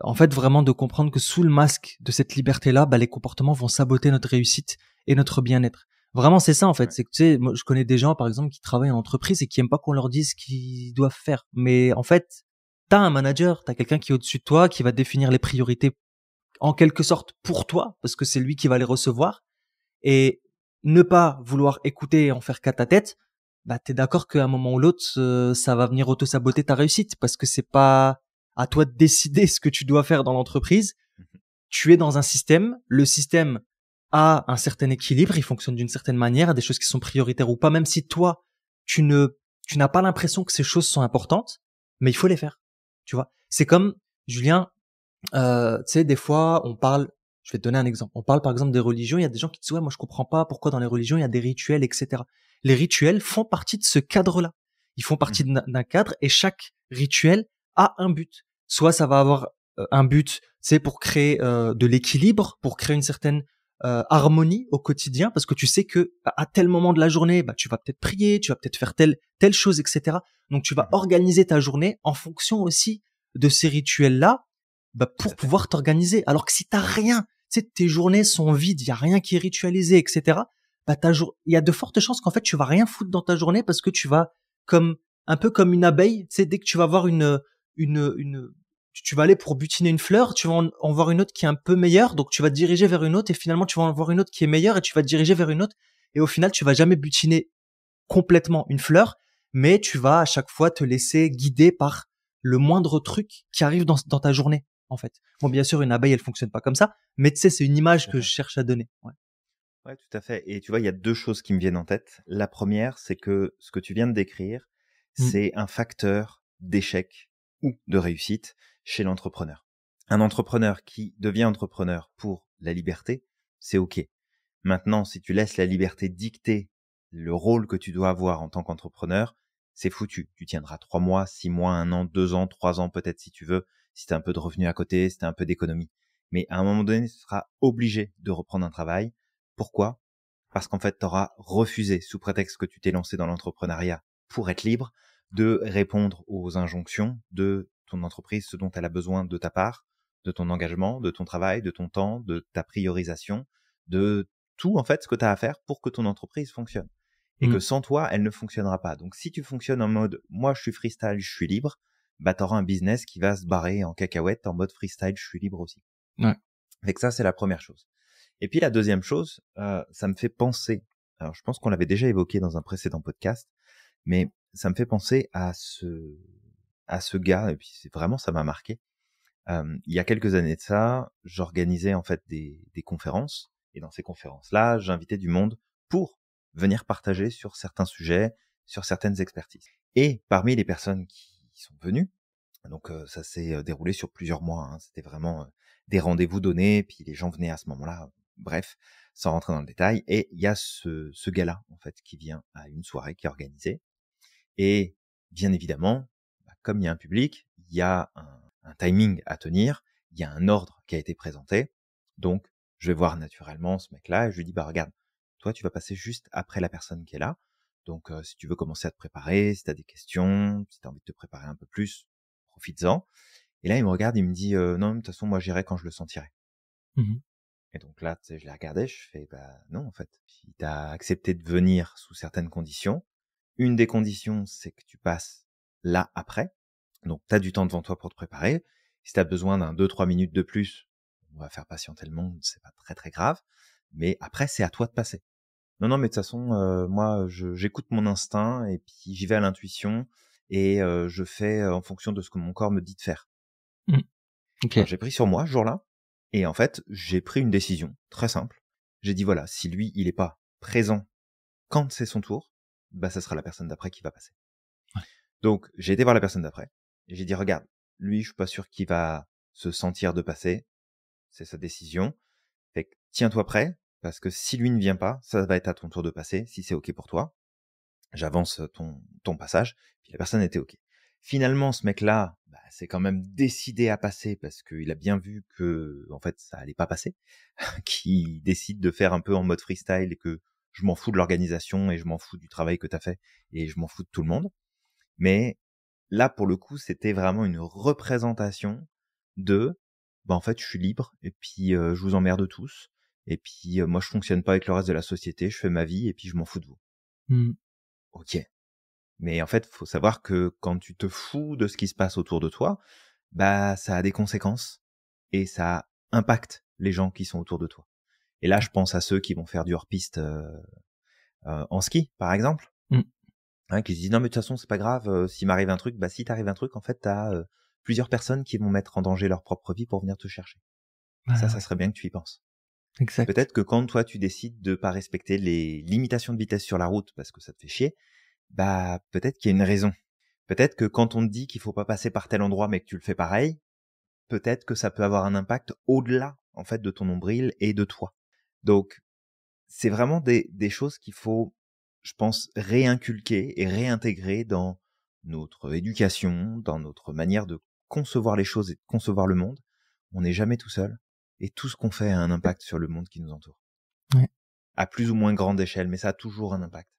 En fait, vraiment de comprendre que sous le masque de cette liberté-là, bah, les comportements vont saboter notre réussite et notre bien-être. Vraiment, c'est ça, en fait. Ouais. C'est que, tu sais, moi, je connais des gens, par exemple, qui travaillent en entreprise et qui aiment pas qu'on leur dise ce qu'ils doivent faire. Mais en fait, t'as un manager, t'as quelqu'un qui est au-dessus de toi, qui va définir les priorités en quelque sorte pour toi, parce que c'est lui qui va les recevoir. Et ne pas vouloir écouter et en faire qu'à ta tête, bah, t'es d'accord qu'à un moment ou l'autre, ça va venir auto-saboter ta réussite, parce que c'est pas à toi de décider ce que tu dois faire dans l'entreprise. Mhm. Tu es dans un système, le système a un certain équilibre, il fonctionne d'une certaine manière, des choses qui sont prioritaires ou pas, même si toi, tu ne, tu n'as pas l'impression que ces choses sont importantes, mais il faut les faire. Tu vois. C'est comme, Julien, tu sais, des fois, on parle, je vais te donner un exemple. On parle par exemple des religions, il y a des gens qui disent, ouais, moi je comprends pas pourquoi dans les religions il y a des rituels, etc. Les rituels font partie de ce cadre-là. Ils font partie Mhm. d'un cadre et chaque rituel a un but. Soit ça va avoir un but, c'est pour créer de l'équilibre, pour créer une certaine harmonie au quotidien, parce que tu sais que à tel moment de la journée, bah, tu vas peut-être prier, tu vas peut-être faire telle chose, etc. Donc tu vas Mhm. organiser ta journée en fonction aussi de ces rituels-là, bah, Tout pour à fait. pouvoir t'organiser. Alors que si t'as rien, tu sais, tes journées sont vides, il y a rien qui est ritualisé, etc. Bah, il y a de fortes chances qu'en fait tu vas rien foutre dans ta journée parce que tu vas comme un peu comme une abeille. Tu sais, dès que tu vas voir une, tu vas aller pour butiner une fleur, tu vas en voir une autre qui est un peu meilleure, donc tu vas te diriger vers une autre et finalement tu vas en voir une autre qui est meilleure et tu vas te diriger vers une autre et au final tu vas jamais butiner complètement une fleur, mais tu vas à chaque fois te laisser guider par le moindre truc qui arrive dans ta journée, en fait. Bon, bien sûr, une abeille, elle fonctionne pas comme ça, mais tu sais, c'est une image Tout à que je fait. cherche à donner. Ouais. Ouais, tout à fait. Et tu vois, il y a deux choses qui me viennent en tête. La première, c'est que ce que tu viens de décrire, Mm. c'est un facteur d'échec ou de réussite chez l'entrepreneur. Un entrepreneur qui devient entrepreneur pour la liberté, c'est OK. Maintenant, si tu laisses la liberté dicter le rôle que tu dois avoir en tant qu'entrepreneur, c'est foutu. Tu tiendras 3 mois, 6 mois, 1 an, 2 ans, 3 ans peut-être si tu veux, si tu as un peu de revenus à côté, si tu as un peu d'économie. Mais à un moment donné, tu seras obligé de reprendre un travail. Pourquoi? Parce qu'en fait, tu auras refusé, sous prétexte que tu t'es lancé dans l'entrepreneuriat pour être libre, de répondre aux injonctions de ton entreprise, ce dont elle a besoin de ta part, de ton engagement, de ton travail, de ton temps, de ta priorisation, de tout en fait ce que tu as à faire pour que ton entreprise fonctionne. Et que Mm. sans toi, elle ne fonctionnera pas. Donc si tu fonctionnes en mode moi je suis freestyle, je suis libre, bah t'auras un business qui va se barrer en cacahuète en mode freestyle, je suis libre aussi. Ouais. Fait que ça, c'est la première chose. Et puis la deuxième chose, ça me fait penser, alors je pense qu'on l'avait déjà évoqué dans un précédent podcast, mais ça me fait penser à ce gars, et puis c'est vraiment, ça m'a marqué. Il y a quelques années de ça, j'organisais en fait des conférences, et dans ces conférences-là, j'invitais du monde pour venir partager sur certains sujets, sur certaines expertises. Et parmi les personnes qui sont venues, donc ça s'est déroulé sur plusieurs mois, hein, c'était vraiment des rendez-vous donnés, puis les gens venaient à ce moment-là, bref, sans rentrer dans le détail, et il y a ce gars-là, en fait, qui vient à une soirée qui est organisée, et bien évidemment, comme il y a un public, il y a un timing à tenir, il y a un ordre qui a été présenté, donc je vais voir naturellement ce mec-là, et je lui dis, bah regarde, toi tu vas passer juste après la personne qui est là, donc si tu veux commencer à te préparer, si tu as des questions, si tu as envie de te préparer un peu plus, profites-en. Et là, il me regarde, il me dit, non, de toute façon, moi, j'irai quand je le sentirai. Et donc là, tu sais, je l'ai regardé, je fais, bah non, en fait. Puis t'as accepté de venir sous certaines conditions. Une des conditions, c'est que tu passes là après. Donc, t'as du temps devant toi pour te préparer. Si t'as besoin d'un 2-3 minutes de plus, on va faire patienter le monde, c'est pas très très grave. Mais après, c'est à toi de passer. Non, non, mais de toute façon, moi, j'écoute mon instinct et puis j'y vais à l'intuition et je fais en fonction de ce que mon corps me dit de faire. Okay. Alors, j'ai pris sur moi ce jour-là et en fait, j'ai pris une décision très simple. J'ai dit voilà, si lui, il est pas présent quand c'est son tour, bah ça sera la personne d'après qui va passer. Ouais. Donc, j'ai été voir la personne d'après et j'ai dit regarde, lui, je suis pas sûr qu'il va se sentir de passer, c'est sa décision. Fait que tiens-toi prêt parce que si lui ne vient pas, ça va être à ton tour de passer si c'est OK pour toi. J'avance ton passage, puis la personne était OK. Finalement, ce mec-là, bah, c'est quand même décidé à passer parce qu'il a bien vu que, en fait, ça allait pas passer, qu'il décide de faire un peu en mode freestyle et que je m'en fous de l'organisation et je m'en fous du travail que t'as fait et je m'en fous de tout le monde. Mais là, pour le coup, c'était vraiment une représentation de, bah, en fait, je suis libre et puis je vous emmerde tous et puis moi, je fonctionne pas avec le reste de la société, je fais ma vie et puis je m'en fous de vous. OK. Mais en fait, faut savoir que quand tu te fous de ce qui se passe autour de toi, bah ça a des conséquences et ça impacte les gens qui sont autour de toi. Et là, je pense à ceux qui vont faire du hors-piste en ski, par exemple, qui se disent non mais de toute façon c'est pas grave, s'il m'arrive un truc, bah si t'arrive un truc, en fait t'as plusieurs personnes qui vont mettre en danger leur propre vie pour venir te chercher. Ça serait bien que tu y penses. Exact. Peut-être que quand toi tu décides de pas respecter les limitations de vitesse sur la route parce que ça te fait chier, bah peut-être qu'il y a une raison. Peut-être que quand on te dit qu'il faut pas passer par tel endroit mais que tu le fais pareil, peut-être que ça peut avoir un impact au-delà en fait de ton nombril et de toi. Donc c'est vraiment des choses qu'il faut, je pense, réinculquer et réintégrer dans notre éducation, dans notre manière de concevoir les choses et de concevoir le monde. On n'est jamais tout seul et tout ce qu'on fait a un impact sur le monde qui nous entoure. Ouais. À plus ou moins grande échelle, mais ça a toujours un impact.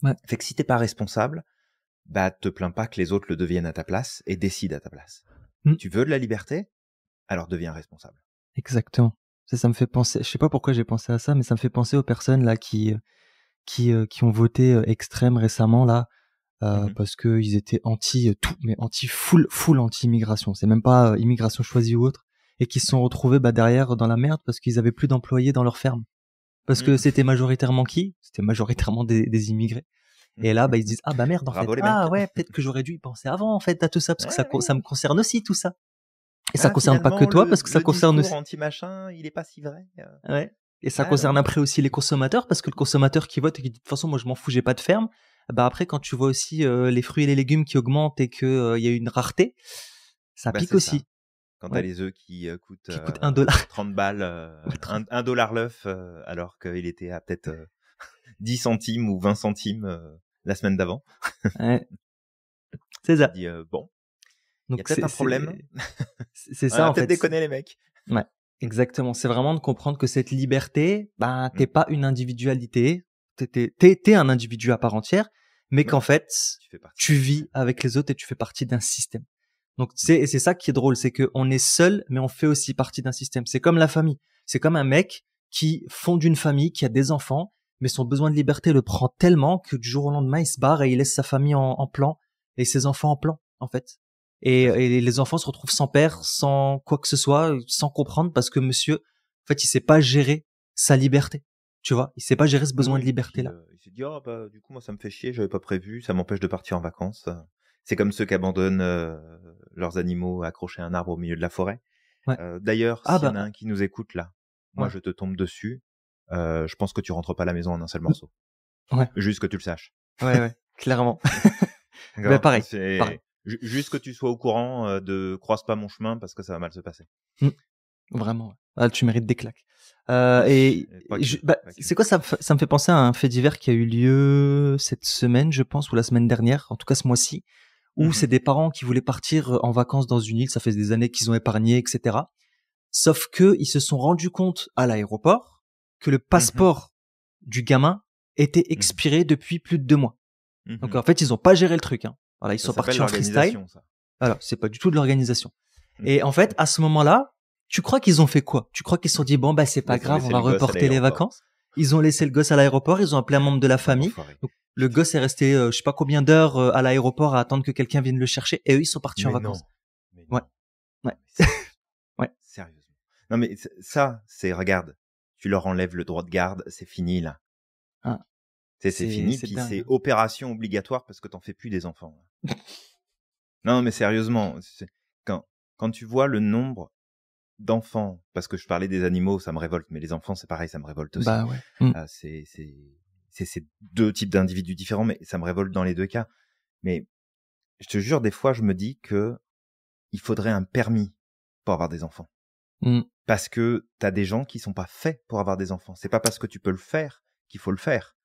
Ouais. Fait que si t'es pas responsable, bah te plains pas que les autres le deviennent à ta place et décident à ta place. Tu veux de la liberté? Alors deviens responsable. Exactement. Ça me fait penser, je sais pas pourquoi j'ai pensé à ça, mais ça me fait penser aux personnes là qui ont voté extrême récemment là, parce que ils étaient anti tout, mais anti full anti-immigration. C'est même pas immigration choisie ou autre, et qui se sont retrouvés derrière dans la merde parce qu'ils avaient plus d'employés dans leur ferme. Parce que c'était majoritairement qui? C'était majoritairement des immigrés. Et là, ils se disent, ah bah merde, en Bravo fait. les mecs. Ah ouais, peut-être que j'aurais dû y penser avant, en fait, à tout ça, parce que ça me concerne aussi, tout ça. Et ça concerne pas que toi, parce que ça concerne aussi. Le discours anti-machin, il est pas si vrai. Ouais. Et ça concerne après aussi les consommateurs, parce que le consommateur qui vote et qui dit, de toute façon, moi, je m'en fous, j'ai pas de ferme. Bah après, quand tu vois aussi les fruits et les légumes qui augmentent et que il y a une rareté, ça pique aussi. Ça. Quand t'as les œufs qui coûtent $1. 30 balles, $1 l'œuf, alors qu'il était à peut-être 10 centimes ou 20 centimes la semaine d'avant. Ouais. C'est ça. Dis, bon, donc il y a peut-être un problème. C'est ça, en fait. Peut-être déconner les mecs. Ouais, exactement. C'est vraiment de comprendre que cette liberté, t'es pas une individualité, t'es un individu à part entière, mais qu'en fait, tu vis avec les autres et tu fais partie d'un système. Donc c'est ça qui est drôle, c'est que on est seul, mais on fait aussi partie d'un système. C'est comme la famille. C'est comme un mec qui fonde une famille, qui a des enfants, mais son besoin de liberté le prend tellement que du jour au lendemain, il se barre et il laisse sa famille en plan et ses enfants en plan, en fait. Et les enfants se retrouvent sans père, sans quoi que ce soit, sans comprendre parce que monsieur, en fait, il sait pas gérer sa liberté. Tu vois, il sait pas gérer ce besoin de liberté là. Il s'est dit du coup moi ça me fait chier, j'avais pas prévu, ça m'empêche de partir en vacances. C'est comme ceux qui abandonnent leurs animaux accrochés à un arbre au milieu de la forêt. Ouais. D'ailleurs, s'il y en a un qui nous écoute là, moi Ouais. je te tombe dessus. Je pense que tu rentres pas à la maison en un seul morceau. Ouais. Juste que tu le saches. Ouais, clairement. Ben pareil. Juste que tu sois au courant de croise pas mon chemin parce que ça va mal se passer. Vraiment. Ouais. Ah, tu mérites des claques. C'est quoi ça me fait penser à un fait divers qui a eu lieu cette semaine, je pense, ou la semaine dernière, en tout cas ce mois-ci, où c'est des parents qui voulaient partir en vacances dans une île. Ça fait des années qu'ils ont épargné, etc. Sauf que ils se sont rendus compte à l'aéroport que le passeport du gamin était expiré depuis plus de 2 mois. Donc en fait, ils ont pas géré le truc. Hein. Voilà, ils sont partis en freestyle. Alors, c'est pas du tout de l'organisation. Et en fait, à ce moment-là, tu crois qu'ils ont fait quoi? Tu crois qu'ils se sont dit bon bah c'est pas grave, on va reporter les vacances. Ils ont laissé le gosse à l'aéroport, ils ont appelé un membre de la famille. Donc, le gosse est resté je sais pas combien d'heures à l'aéroport à attendre que quelqu'un vienne le chercher et eux ils sont partis en vacances. Ouais. Ouais. Sérieusement. Non mais ça, regarde, tu leur enlèves le droit de garde, c'est fini là. Ah. C'est fini, puis c'est opération obligatoire parce que t'en fais plus des enfants. Non mais sérieusement, quand tu vois le nombre d'enfants, parce que je parlais des animaux, ça me révolte, mais les enfants c'est pareil, ça me révolte aussi. Bah ouais. C'est 2 types d'individus différents, mais ça me révolte dans les 2 cas. Mais je te jure, des fois je me dis que il faudrait un permis pour avoir des enfants. Parce que t'as des gens qui sont pas faits pour avoir des enfants. C'est pas parce que tu peux le faire qu'il faut le faire.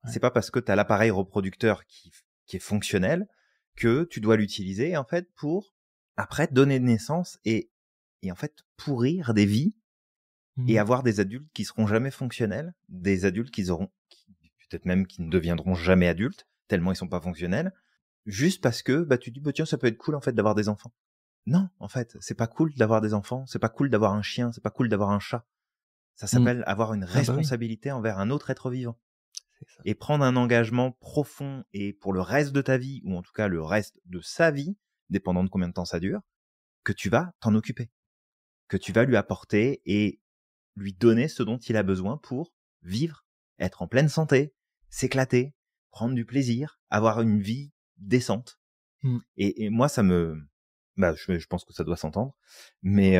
Ouais. C'est pas parce que t'as l'appareil reproducteur qui est fonctionnel que tu dois l'utiliser en fait pour après donner naissance et en fait pourrir des vies et avoir des adultes qui seront jamais fonctionnels, des adultes peut-être même qui ne deviendront jamais adultes tellement ils sont pas fonctionnels, juste parce que tu dis tiens ça peut être cool en fait d'avoir des enfants. Non, en fait, c'est pas cool d'avoir des enfants, c'est pas cool d'avoir un chien, c'est pas cool d'avoir un chat. Ça s'appelle avoir une responsabilité envers un autre être vivant. Et prendre un engagement profond et pour le reste de ta vie, ou en tout cas le reste de sa vie, dépendant de combien de temps ça dure, que tu vas t'en occuper. Que tu vas lui apporter et lui donner ce dont il a besoin pour vivre, être en pleine santé, s'éclater, prendre du plaisir, avoir une vie décente. Et moi, ça me... je pense que ça doit s'entendre, mais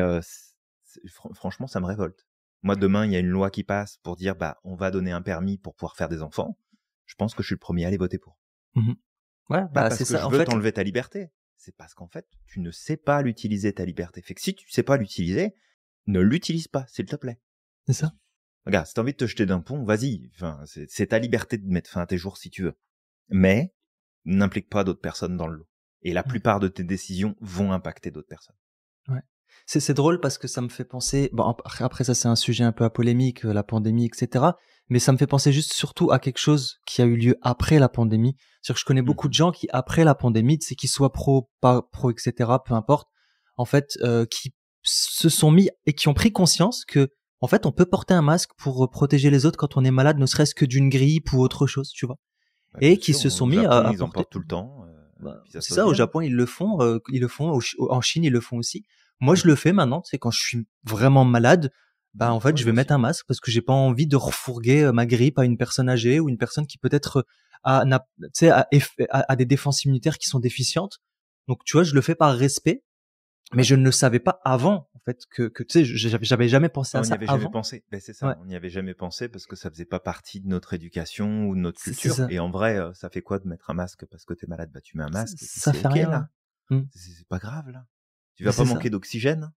franchement, ça me révolte. Moi, demain, il y a une loi qui passe pour dire on va donner un permis pour pouvoir faire des enfants. Je pense que je suis le premier à aller voter pour. Ouais, pas parce que je veux t'enlever ta liberté. C'est parce qu'en fait, tu ne sais pas l'utiliser, ta liberté. Fait que si tu sais pas l'utiliser, ne l'utilise pas, s'il te plaît. C'est ça. Regarde, si t'as envie de te jeter d'un pont, vas-y. Enfin, c'est ta liberté de mettre fin à tes jours si tu veux. Mais n'implique pas d'autres personnes dans le lot. Et la plupart de tes décisions vont impacter d'autres personnes. Ouais. C'est drôle parce que ça me fait penser, bon, après ça c'est un sujet un peu à polémique, la pandémie, etc. Mais ça me fait penser juste surtout à quelque chose qui a eu lieu après la pandémie. C'est-à-dire que je connais beaucoup de gens qui, après la pandémie, c'est qu'ils soient pro, pas pro, etc., peu importe, en fait, qui se sont mis et qui ont pris conscience que, en fait, on peut porter un masque pour protéger les autres quand on est malade, ne serait-ce que d'une grippe ou autre chose, tu vois. Et qui se sont mis à ils en portent tout le temps. C'est ça, au Japon, ils le font, en Chine, ils le font aussi. Moi, je le fais maintenant, c'est quand je suis vraiment malade, en fait, je vais mettre un masque parce que j'ai pas envie de refourguer ma grippe à une personne âgée ou une personne qui peut-être a des défenses immunitaires qui sont déficientes. Donc, tu vois, je le fais par respect, mais je ne le savais pas avant, en fait, que tu sais, j'avais jamais pensé à ça avant. On n'y avait jamais pensé. C'est ça. Ouais. On n'y avait jamais pensé parce que ça faisait pas partie de notre éducation ou de notre culture. Et en vrai, ça fait quoi de mettre un masque parce que t'es malade? Tu mets un masque. Ça fait rien. Là. C'est pas grave, là. Tu vas pas manquer d'oxygène.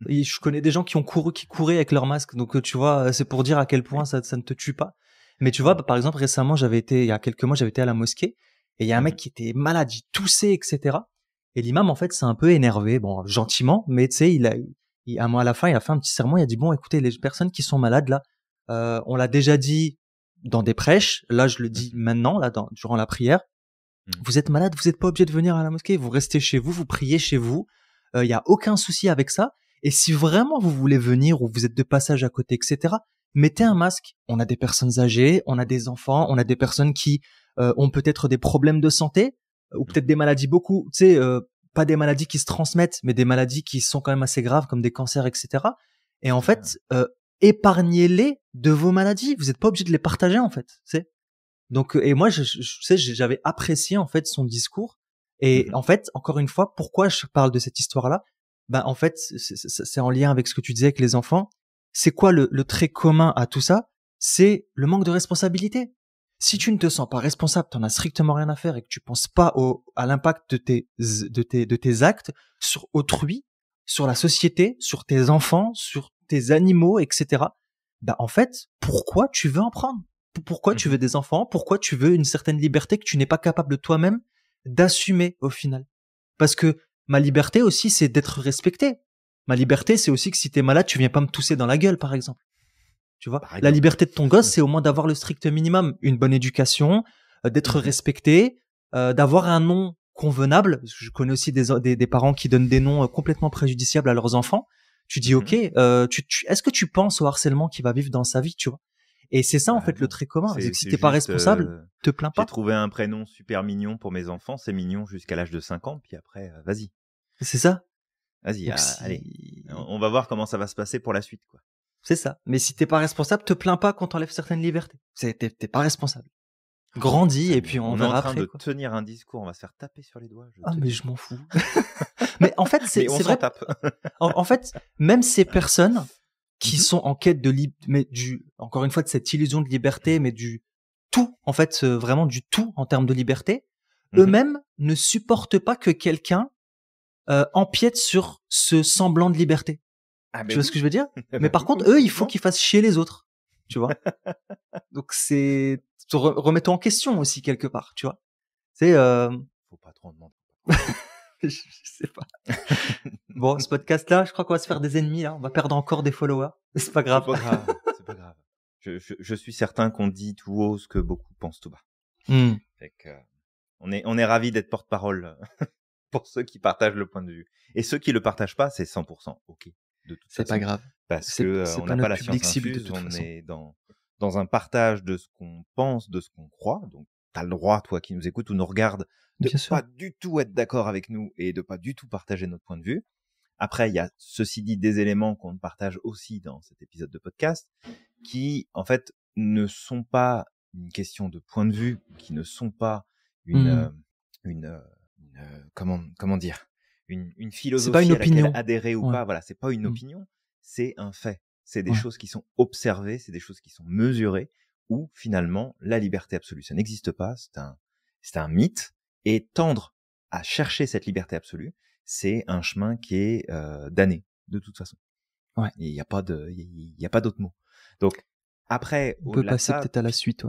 Je connais des gens qui couraient avec leur masque. Donc, tu vois, c'est pour dire à quel point ça ne te tue pas. Mais tu vois, par exemple, récemment, il y a quelques mois, j'avais été à la mosquée et il y a un mec qui était malade, il toussait, etc. Et l'imam, en fait, s'est un peu énervé, bon, gentiment, mais tu sais, à la fin, il a fait un petit sermon, il a dit, bon, écoutez, les personnes qui sont malades, là, on l'a déjà dit dans des prêches, là, je le dis maintenant, là, durant la prière, vous êtes malade, vous n'êtes pas obligé de venir à la mosquée, vous restez chez vous, vous priez chez vous, il y a aucun souci avec ça, et si vraiment vous voulez venir ou vous êtes de passage à côté, etc., mettez un masque. On a des personnes âgées, on a des enfants, on a des personnes qui ont peut-être des problèmes de santé, ou peut-être des maladies beaucoup, tu sais, pas des maladies qui se transmettent, mais des maladies qui sont quand même assez graves, comme des cancers, etc. Et en fait, épargnez-les de vos maladies. Vous n'êtes pas obligé de les partager, en fait. C'est donc, et moi, j'avais apprécié en fait son discours. Et en fait, encore une fois, pourquoi je parle de cette histoire-là? Ben, en fait, c'est en lien avec ce que tu disais avec les enfants. C'est quoi le trait commun à tout ça? C'est le manque de responsabilité. Si tu ne te sens pas responsable, t'en as strictement rien à faire et que tu penses pas à l'impact de tes actes sur autrui, sur la société, sur tes enfants, sur tes animaux, etc. Ben, en fait, pourquoi tu veux en prendre? Pourquoi tu veux des enfants? Pourquoi tu veux une certaine liberté que tu n'es pas capable de toi-même d'assumer au final? Parce que ma liberté aussi, c'est d'être respecté. Ma liberté, c'est aussi que si t'es malade, tu viens pas me tousser dans la gueule, par exemple. Tu vois, la liberté de ton gosse, c'est au moins d'avoir le strict minimum, une bonne éducation, d'être respecté, d'avoir un nom convenable. Parce que je connais aussi des parents qui donnent des noms complètement préjudiciables à leurs enfants. Tu dis, ok, est-ce que tu penses au harcèlement qu'il va vivre dans sa vie, tu vois? Et c'est ça, en fait, le trait commun. C'est que si t'es pas responsable, te plains pas. J'ai trouvé un prénom super mignon pour mes enfants. C'est mignon jusqu'à l'âge de 5 ans. Puis après, vas-y. C'est ça. Vas-y, allez. On va voir comment ça va se passer pour la suite, quoi. C'est ça. Mais si t'es pas responsable, te plains pas quand t'enlèves certaines libertés. T'es pas responsable. Grandis et puis on verra après. On est en train de quoi. tenir un discours. On va se faire taper sur les doigts. Mais je m'en fous. Mais en fait, c'est on vrai. Tape. En fait, même ces personnes qui sont en quête de encore une fois, de cette illusion de liberté, mais du tout, en fait, vraiment du tout en termes de liberté, eux-mêmes ne supportent pas que quelqu'un empiète sur ce semblant de liberté. Tu vois ce que je veux dire? Mais par contre, eux, il faut qu'ils fassent chier les autres. Tu vois? Donc c'est remettons en question aussi quelque part, tu vois? C'est faut pas trop en demander. je sais pas. Bon, ce podcast-là, je crois qu'on va se faire des ennemis là. On va perdre encore des followers. C'est pas grave. C'est pas grave. Je suis certain qu'on dit tout haut ce que beaucoup pensent tout bas. Fait que, on est ravis d'être porte-parole pour ceux qui partagent le point de vue. Et ceux qui le partagent pas, c'est 100% ok. C'est pas grave. Parce que on n'a pas la science infuse, on est dans un partage de ce qu'on pense, de ce qu'on croit. Donc, t'as le droit, toi qui nous écoutes ou nous regardes, de pas du tout être d'accord avec nous et de pas du tout partager notre point de vue. Après, il y a, ceci dit, des éléments qu'on partage aussi dans cet épisode de podcast qui, en fait, ne sont pas une question de point de vue, qui ne sont pas comment dire, une philosophie à laquelle adhérer ou pas. Voilà, c'est pas une opinion, c'est un fait. C'est des choses qui sont observées, c'est des choses qui sont mesurées, où finalement la liberté absolue, ça n'existe pas. C'est un mythe. Et tendre à chercher cette liberté absolue, c'est un chemin qui est damné de toute façon. Ouais. Il y a pas d'autre mot. Donc après, on peut passer peut-être à la suite.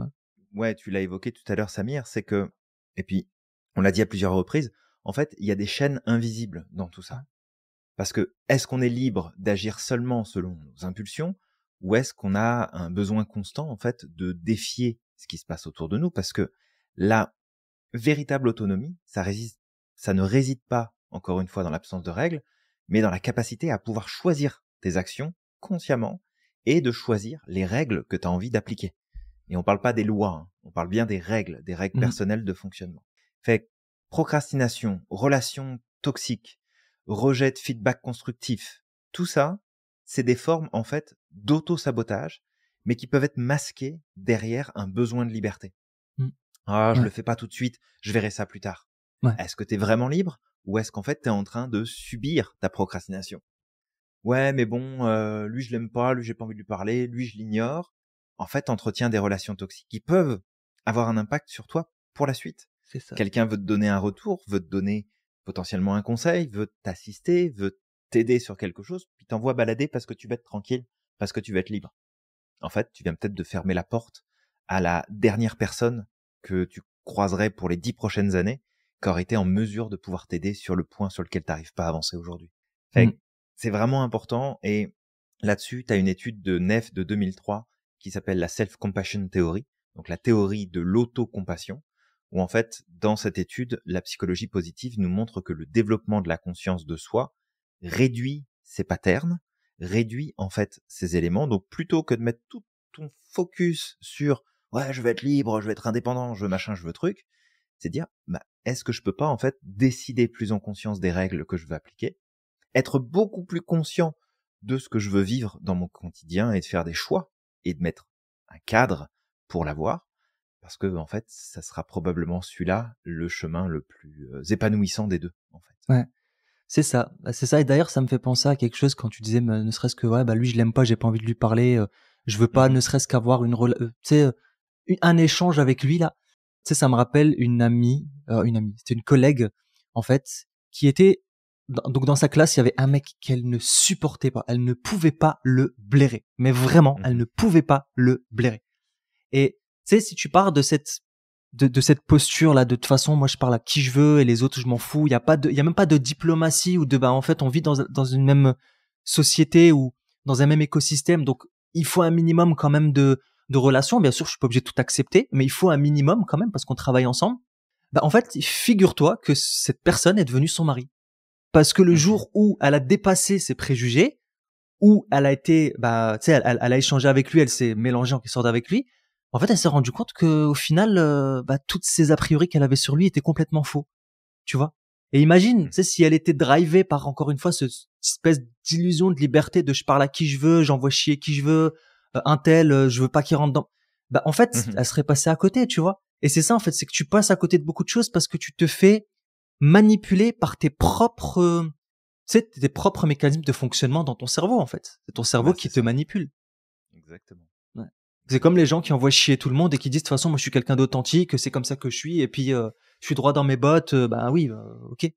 Ouais, tu l'as évoqué tout à l'heure, Samir, c'est que, et puis on l'a dit à plusieurs reprises, en fait, il y a des chaînes invisibles dans tout ça. Parce que est-ce qu'on est libre d'agir seulement selon nos impulsions, ou est-ce qu'on a un besoin constant en fait de défier ce qui se passe autour de nous? Parce que la véritable autonomie, ça ne réside pas, encore une fois, dans l'absence de règles, mais dans la capacité à pouvoir choisir tes actions consciemment et de choisir les règles que tu as envie d'appliquer. Et on parle pas des lois, hein, on parle bien des règles personnelles de fonctionnement. Fait procrastination, relations toxiques, rejet de feedback constructif, tout ça, c'est des formes en fait d'auto-sabotage, mais qui peuvent être masquées derrière un besoin de liberté. Je le fais pas tout de suite, je verrai ça plus tard. Est-ce que tu es vraiment libre ou est-ce qu'en fait tu es en train de subir ta procrastination? Ouais, mais bon, lui je l'aime pas, lui j'ai pas envie de lui parler, lui je l'ignore. En fait, t'entretiens des relations toxiques qui peuvent avoir un impact sur toi pour la suite. C'est ça. Quelqu'un veut te donner un retour, veut te donner potentiellement un conseil, veut t'assister, veut t'aider sur quelque chose, puis t'envoie balader parce que tu vas être tranquille, parce que tu vas être libre. En fait, tu viens peut-être de fermer la porte à la dernière personne que tu croiserais pour les 10 prochaines années, qui aurait été en mesure de pouvoir t'aider sur le point sur lequel t'arrives pas à avancer aujourd'hui. C'est vraiment important, et là-dessus, tu as une étude de Neff de 2003 qui s'appelle la Self-Compassion Theory, donc la théorie de l'auto-compassion, où en fait, dans cette étude, la psychologie positive nous montre que le développement de la conscience de soi réduit ses patterns, réduit en fait ces éléments. Donc plutôt que de mettre tout ton focus sur « ouais, je veux être libre, je veux être indépendant, je veux machin, je veux truc », c'est dire est-ce que je peux pas en fait décider plus en conscience des règles que je veux appliquer, être beaucoup plus conscient de ce que je veux vivre dans mon quotidien et de faire des choix et de mettre un cadre pour l'avoir, parce que en fait, ça sera probablement celui-là le chemin le plus épanouissant des deux, en fait. Ouais. C'est ça, c'est ça. Et d'ailleurs, ça me fait penser à quelque chose quand tu disais, ne serait-ce que, ouais, bah lui, je l'aime pas, j'ai pas envie de lui parler, je veux pas, ne serait-ce qu'avoir tu sais, un échange avec lui là. Tu sais, ça me rappelle une amie, c'était une collègue en fait, qui était donc dans sa classe, il y avait un mec qu'elle ne supportait pas, elle ne pouvait pas le blairer, mais vraiment, elle ne pouvait pas le blairer. Et tu sais, si tu pars de cette posture là, de toute façon, moi je parle à qui je veux et les autres je m'en fous. Il y a même pas de diplomatie ou de bah en fait on vit dans une même société ou dans un même écosystème, donc il faut un minimum quand même de relations. Bien sûr, je suis pas obligé de tout accepter, mais il faut un minimum quand même parce qu'on travaille ensemble. Bah en fait, figure-toi que cette personne est devenue son mari parce que le jour où elle a dépassé ses préjugés, où elle a été, bah, tu sais, elle a échangé avec lui, elle s'est mélangée en quelque sorte avec lui. En fait, elle s'est rendue compte que, au final, bah, toutes ces a priori qu'elle avait sur lui étaient complètement faux. Tu vois? Et imagine, tu sais, si elle était drivée par, encore une fois, cette espèce d'illusion de liberté de je parle à qui je veux, j'envoie chier qui je veux, un tel, je veux pas qu'il rentre dans. Bah, en fait, elle serait passée à côté, tu vois? Et c'est ça, en fait, c'est que tu passes à côté de beaucoup de choses parce que tu te fais manipuler par tes propres, tu sais, tes propres mécanismes de fonctionnement dans ton cerveau, en fait. C'est ton cerveau qui te manipule. Exactement. Ouais. C'est comme les gens qui envoient chier tout le monde et qui disent de toute façon moi je suis quelqu'un d'authentique, c'est comme ça que je suis et puis je suis droit dans mes bottes, bah oui, OK.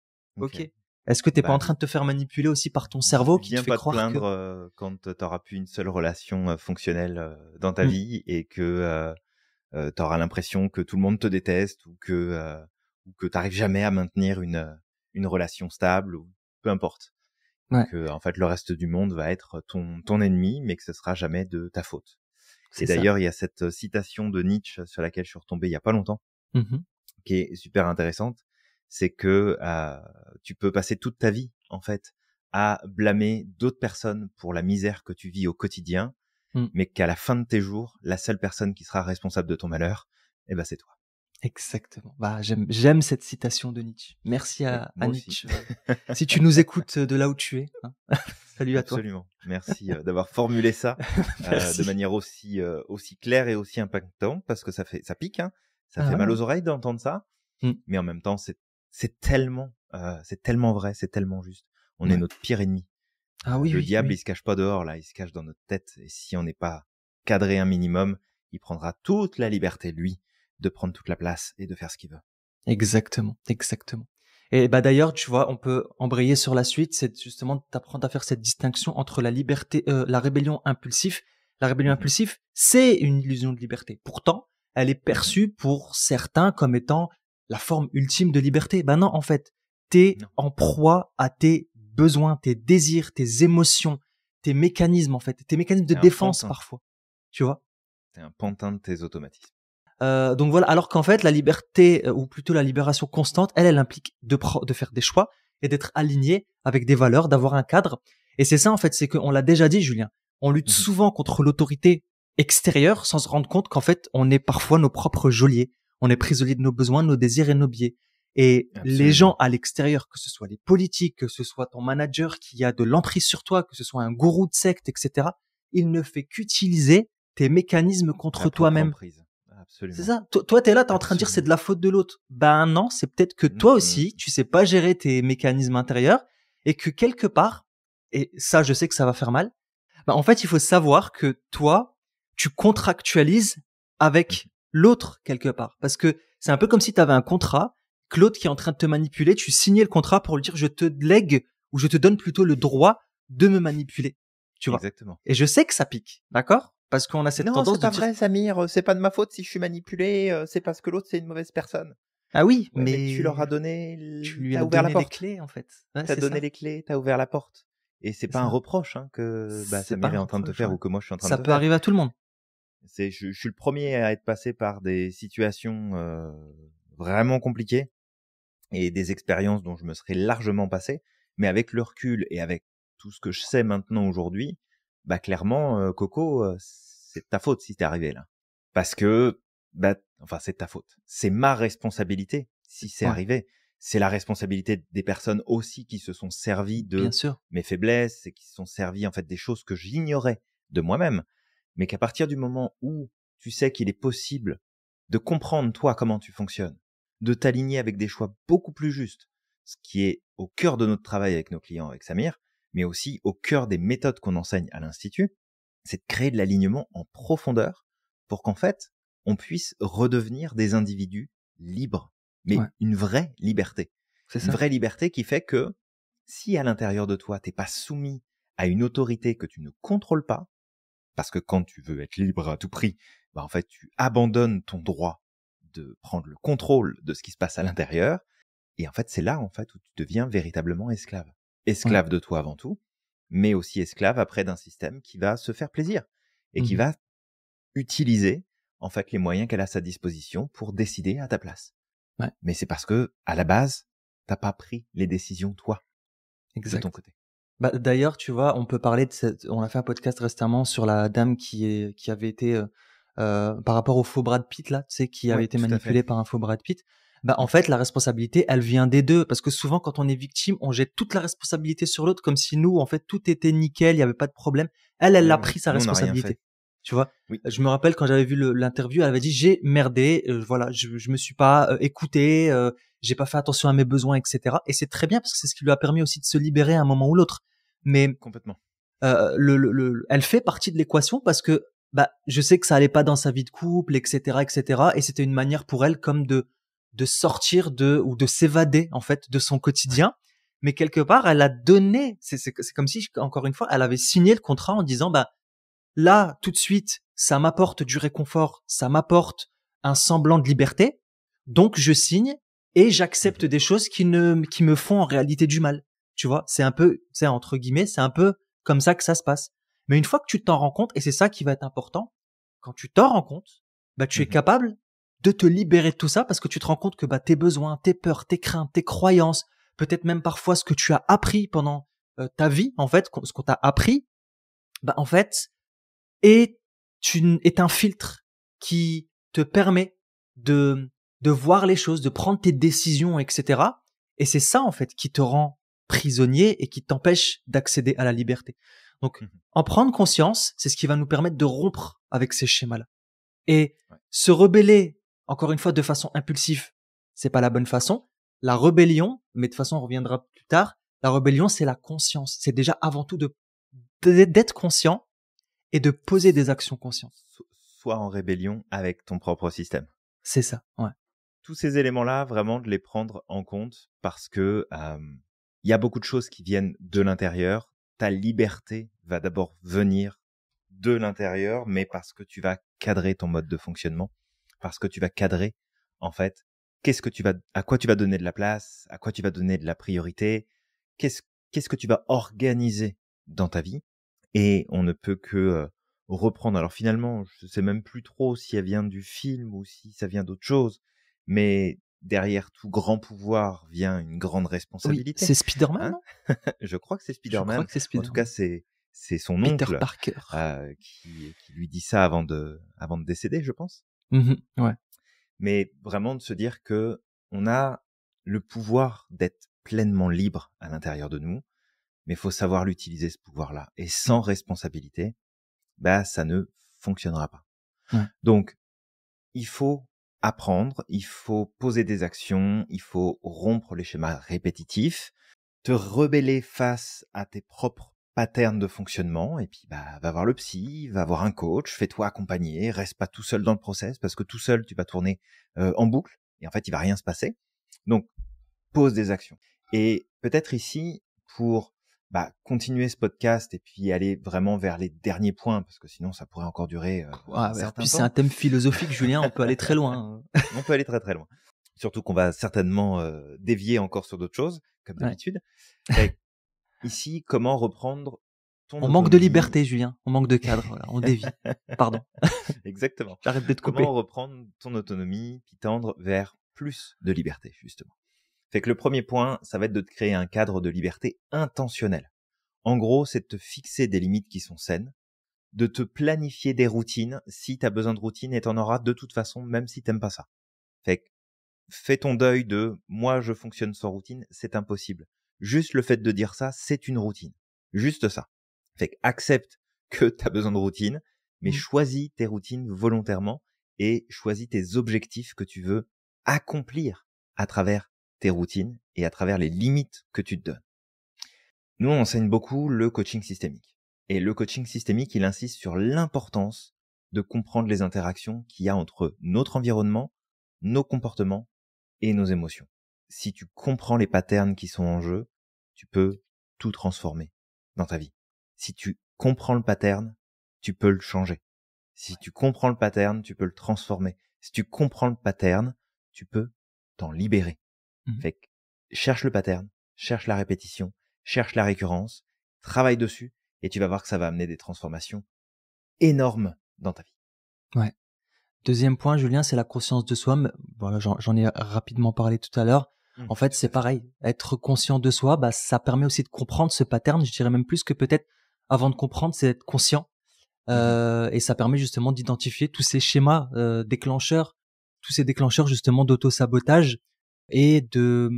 Est-ce que t'es pas en train de te faire manipuler aussi par ton cerveau qui te viens fait pas te croire plaindre que quand t'auras plus une seule relation fonctionnelle dans ta vie et que t'auras l'impression que tout le monde te déteste ou que t'arrives jamais à maintenir une relation stable ou peu importe. Ouais. Que en fait le reste du monde va être ton ennemi, mais que ce sera jamais de ta faute. C'est Et ça. d'ailleurs, il y a cette citation de Nietzsche sur laquelle je suis retombé il y a pas longtemps, qui est super intéressante. C'est que tu peux passer toute ta vie, en fait, à blâmer d'autres personnes pour la misère que tu vis au quotidien, mais qu'à la fin de tes jours, la seule personne qui sera responsable de ton malheur, eh ben, c'est toi. Exactement. Bah j'aime cette citation de Nietzsche. Merci à Moi aussi. Nietzsche. Si tu nous écoutes de là où tu es, hein. Salut à toi. Absolument. Merci d'avoir formulé ça de manière aussi claire et aussi impactante, parce que ça pique, hein. Ça fait mal aux oreilles d'entendre ça, mais en même temps c'est tellement vrai, c'est tellement juste. On est notre pire ennemi. Ah oui, le diable, oui. il se cache pas dehors là, il se cache dans notre tête. Et si on n'est pas cadré un minimum, il prendra toute la liberté, lui, de prendre toute la place et de faire ce qu'il veut. Exactement. Et bah d'ailleurs, tu vois, on peut embrayer sur la suite, c'est justement d'apprendre à faire cette distinction entre la liberté, la rébellion impulsive. La rébellion impulsive, c'est une illusion de liberté. Pourtant, elle est perçue pour certains comme étant la forme ultime de liberté. Ben non, en fait, t'es en proie à tes besoins, tes désirs, tes émotions, tes mécanismes, en fait, tes mécanismes de défense parfois. Tu vois? T'es un pantin de tes automatismes. Donc voilà, alors qu'en fait, la liberté, ou plutôt la libération constante, elle implique de faire des choix et d'être aligné avec des valeurs, d'avoir un cadre. Et c'est ça, en fait, c'est qu'on l'a déjà dit, Julien. On lutte souvent contre l'autorité extérieure sans se rendre compte qu'en fait, on est parfois nos propres geôliers. On est prisonnier de nos besoins, de nos désirs et de nos biais. Et les gens à l'extérieur, que ce soit les politiques, que ce soit ton manager qui a de l'emprise sur toi, que ce soit un gourou de secte, etc., il ne fait qu'utiliser tes mécanismes contre toi-même. Absolument. C'est ça. Toi, t'es là, t'es en train de dire c'est de la faute de l'autre. Ben non, c'est peut-être que toi aussi, tu sais pas gérer tes mécanismes intérieurs et que quelque part, et ça, je sais que ça va faire mal. Ben, en fait, il faut savoir que toi, tu contractualises avec l'autre quelque part. Parce que c'est un peu comme si tu avais un contrat, que l'autre qui est en train de te manipuler, tu signais le contrat pour lui dire je te lègue ou je te donne plutôt le droit de me manipuler. Tu vois. Exactement. Et je sais que ça pique, d'accord? Parce qu'on a cette tendance de dire... Non, c'est pas vrai, Samir, c'est pas de ma faute si je suis manipulé, c'est parce que l'autre, c'est une mauvaise personne. Ah oui, ouais, mais tu leur as donné... Tu lui as as ouvert donné la porte. les clés, en fait. Ouais, t'as donné les clés, t'as ouvert la porte. Et c'est pas un reproche que Samir est en train de te faire ou que moi je suis en train de te faire. Ça peut arriver à tout le monde. Je suis le premier à être passé par des situations vraiment compliquées et des expériences dont je me serais largement passé. Mais avec le recul et avec tout ce que je sais maintenant aujourd'hui, bah clairement, Coco, c'est de ta faute si t'es arrivé là. Parce que, enfin c'est de ta faute. C'est ma responsabilité si c'est Ouais, arrivé. C'est la responsabilité des personnes aussi qui se sont servies bien de sûr. mes faiblesses et qui se sont servies en fait des choses que j'ignorais de moi-même, mais qu'à partir du moment où tu sais qu'il est possible de comprendre toi comment tu fonctionnes, de t'aligner avec des choix beaucoup plus justes, ce qui est au cœur de notre travail avec nos clients, avec Samir, mais aussi au cœur des méthodes qu'on enseigne à l'Institut, c'est de créer de l'alignement en profondeur pour qu'en fait, on puisse redevenir des individus libres, mais Ouais, une vraie liberté. c'est Une ça. vraie liberté qui fait que si à l'intérieur de toi, t'es pas soumis à une autorité que tu ne contrôles pas, parce que quand tu veux être libre à tout prix, bah en fait, tu abandonnes ton droit de prendre le contrôle de ce qui se passe à l'intérieur. Et en fait, c'est là, en fait, où tu deviens véritablement esclave. Ouais. Esclave de toi avant tout, mais aussi esclave après d'un système qui va se faire plaisir et qui Mmh. va utiliser, en fait, les moyens qu'elle a à sa disposition pour décider à ta place. Ouais, Mais c'est parce que, à la base, t'as pas pris les décisions, toi, de ton exact. côté. Bah, d'ailleurs, tu vois, on peut parler de cette on a fait un podcast récemment sur la dame qui avait été, par rapport au faux Brad Pitt là, tu sais, qui avait Ouais, été tout à fait. manipulé par un faux Brad Pitt. Bah, en Mhm. fait, la responsabilité, elle vient des 2 parce que souvent quand on est victime, on jette toute la responsabilité sur l'autre comme si nous, en fait, tout était nickel, il y avait pas de problème. Elle, elle Ouais, a ouais. pris sa Nous, on n'a rien fait. responsabilité, tu vois? Oui. Je me rappelle quand j'avais vu l'interview, elle avait dit: «J'ai merdé, voilà, je me suis pas, écouté, j'ai pas fait attention à mes besoins et cetera» et c'est très bien parce que c'est ce qui lui a permis aussi de se libérer à un moment ou l'autre. Mais Complètement. elle fait partie de l'équation parce que bah je sais que ça allait pas dans sa vie de couple, etc., etc. Et c'était une manière pour elle comme de sortir de ou de s'évader en fait de son Ouais. quotidien. Mais quelque part, elle a donné. C'est comme si encore une fois, elle avait signé le contrat en disant bah là tout de suite, ça m'apporte du réconfort, ça m'apporte un semblant de liberté, donc je signe et j'accepte Mhm. des choses qui me font en réalité du mal. Tu vois, c'est un peu, c'est entre guillemets, c'est un peu comme ça que ça se passe. Mais une fois que tu t'en rends compte, et c'est ça qui va être important, quand tu t'en rends compte, bah tu es Mhm. capable de te libérer de tout ça parce que tu te rends compte que bah tes besoins, tes peurs, tes craintes, tes croyances, peut-être même parfois ce que tu as appris pendant ta vie, en fait, ce qu'on t'a appris, bah en fait, est est un filtre qui te permet de voir les choses, de prendre tes décisions, etc. Et c'est ça en fait qui te rend prisonnier et qui t'empêche d'accéder à la liberté. Donc, Mhm. en prendre conscience, c'est ce qui va nous permettre de rompre avec ces schémas-là. Et Ouais. se rebeller, encore une fois, de façon impulsive, c'est pas la bonne façon. La rébellion, mais de toute façon, on reviendra plus tard. La rébellion, c'est la conscience. C'est déjà avant tout d'être conscient et de poser des actions conscientes. So- Sois en rébellion avec ton propre système. C'est ça, ouais. Tous ces éléments-là, vraiment de les prendre en compte parce que il y a beaucoup de choses qui viennent de l'intérieur. Ta liberté va d'abord venir de l'intérieur, mais parce que tu vas cadrer ton mode de fonctionnement, parce que tu vas cadrer, en fait, à quoi tu vas donner de la place, à quoi tu vas donner de la priorité, qu'est-ce, qu'est-ce que tu vas organiser dans ta vie. Et on ne peut que reprendre. Alors finalement, je sais même plus trop si elle vient du film ou si ça vient d'autre chose, mais derrière tout grand pouvoir vient une grande Oui, responsabilité. c'est Spider-Man, Hein. non? Je crois que c'est Je crois Spider-Man. que c'est En tout cas, Spider-Man. c'est son Peter oncle Parker. qui lui dit ça avant de décéder, je pense. Ouais. Mais vraiment de se dire que on a le pouvoir d'être pleinement libre à l'intérieur de nous, mais il faut savoir l'utiliser ce pouvoir-là. Et Mmh. sans responsabilité, bah ça ne fonctionnera pas. Ouais. Donc il faut apprendre, il faut poser des actions, il faut rompre les schémas répétitifs, te rebeller face à tes propres patterns de fonctionnement et puis bah va voir le psy, va voir un coach, fais-toi accompagner, reste pas tout seul dans le process parce que tout seul tu vas tourner en boucle et en fait il va rien se passer. Donc pose des actions. Et peut-être ici pour continuer ce podcast et puis aller vraiment vers les derniers points parce que sinon ça pourrait encore durer un Ah ouais, en certain plus, c'est un temps. thème philosophique, Julien, on peut aller très loin, hein. On peut aller très très loin. Surtout qu'on va certainement dévier encore sur d'autres choses, comme Ouais. d'habitude. Mais ici, comment reprendre ton On manque de autonomie. liberté, Julien. On manque de cadre, voilà, on dévie. Pardon. Exactement. J'arrête de te Comment couper. reprendre ton autonomie, puis tendre vers plus de liberté, justement. Fait que le premier point, ça va être de te créer un cadre de liberté intentionnel. En gros, c'est de te fixer des limites qui sont saines, de te planifier des routines si tu as besoin de routines et t'en auras de toute façon, même si t'aimes pas ça. Fait que fais ton deuil de moi je fonctionne sans routine, c'est impossible. Juste le fait de dire ça, c'est une routine. Juste ça. Fait que accepte que tu as besoin de routine, mais choisis tes routines volontairement et choisis tes objectifs que tu veux accomplir à travers tes routines et à travers les limites que tu te donnes. Nous, on enseigne beaucoup le coaching systémique. Et le coaching systémique, il insiste sur l'importance de comprendre les interactions qu'il y a entre notre environnement, nos comportements et nos émotions. Si tu comprends les patterns qui sont en jeu, tu peux tout transformer dans ta vie. Si tu comprends le pattern, tu peux le changer. Si tu comprends le pattern, tu peux le transformer. Si tu comprends le pattern, tu peux t'en libérer. Fait que cherche le pattern, cherche la répétition, cherche la récurrence, travaille dessus et tu vas voir que ça va amener des transformations énormes dans ta vie. Ouais. Deuxième point, Julien, c'est la conscience de soi. Voilà, j'en ai rapidement parlé tout à l'heure. En fait, c'est pareil. Être conscient de soi, ça permet aussi de comprendre ce pattern. Je dirais même plus que peut-être avant de comprendre, c'est être conscient. Et ça permet justement d'identifier tous ces schémas déclencheurs, tous ces déclencheurs justement d'auto-sabotage et de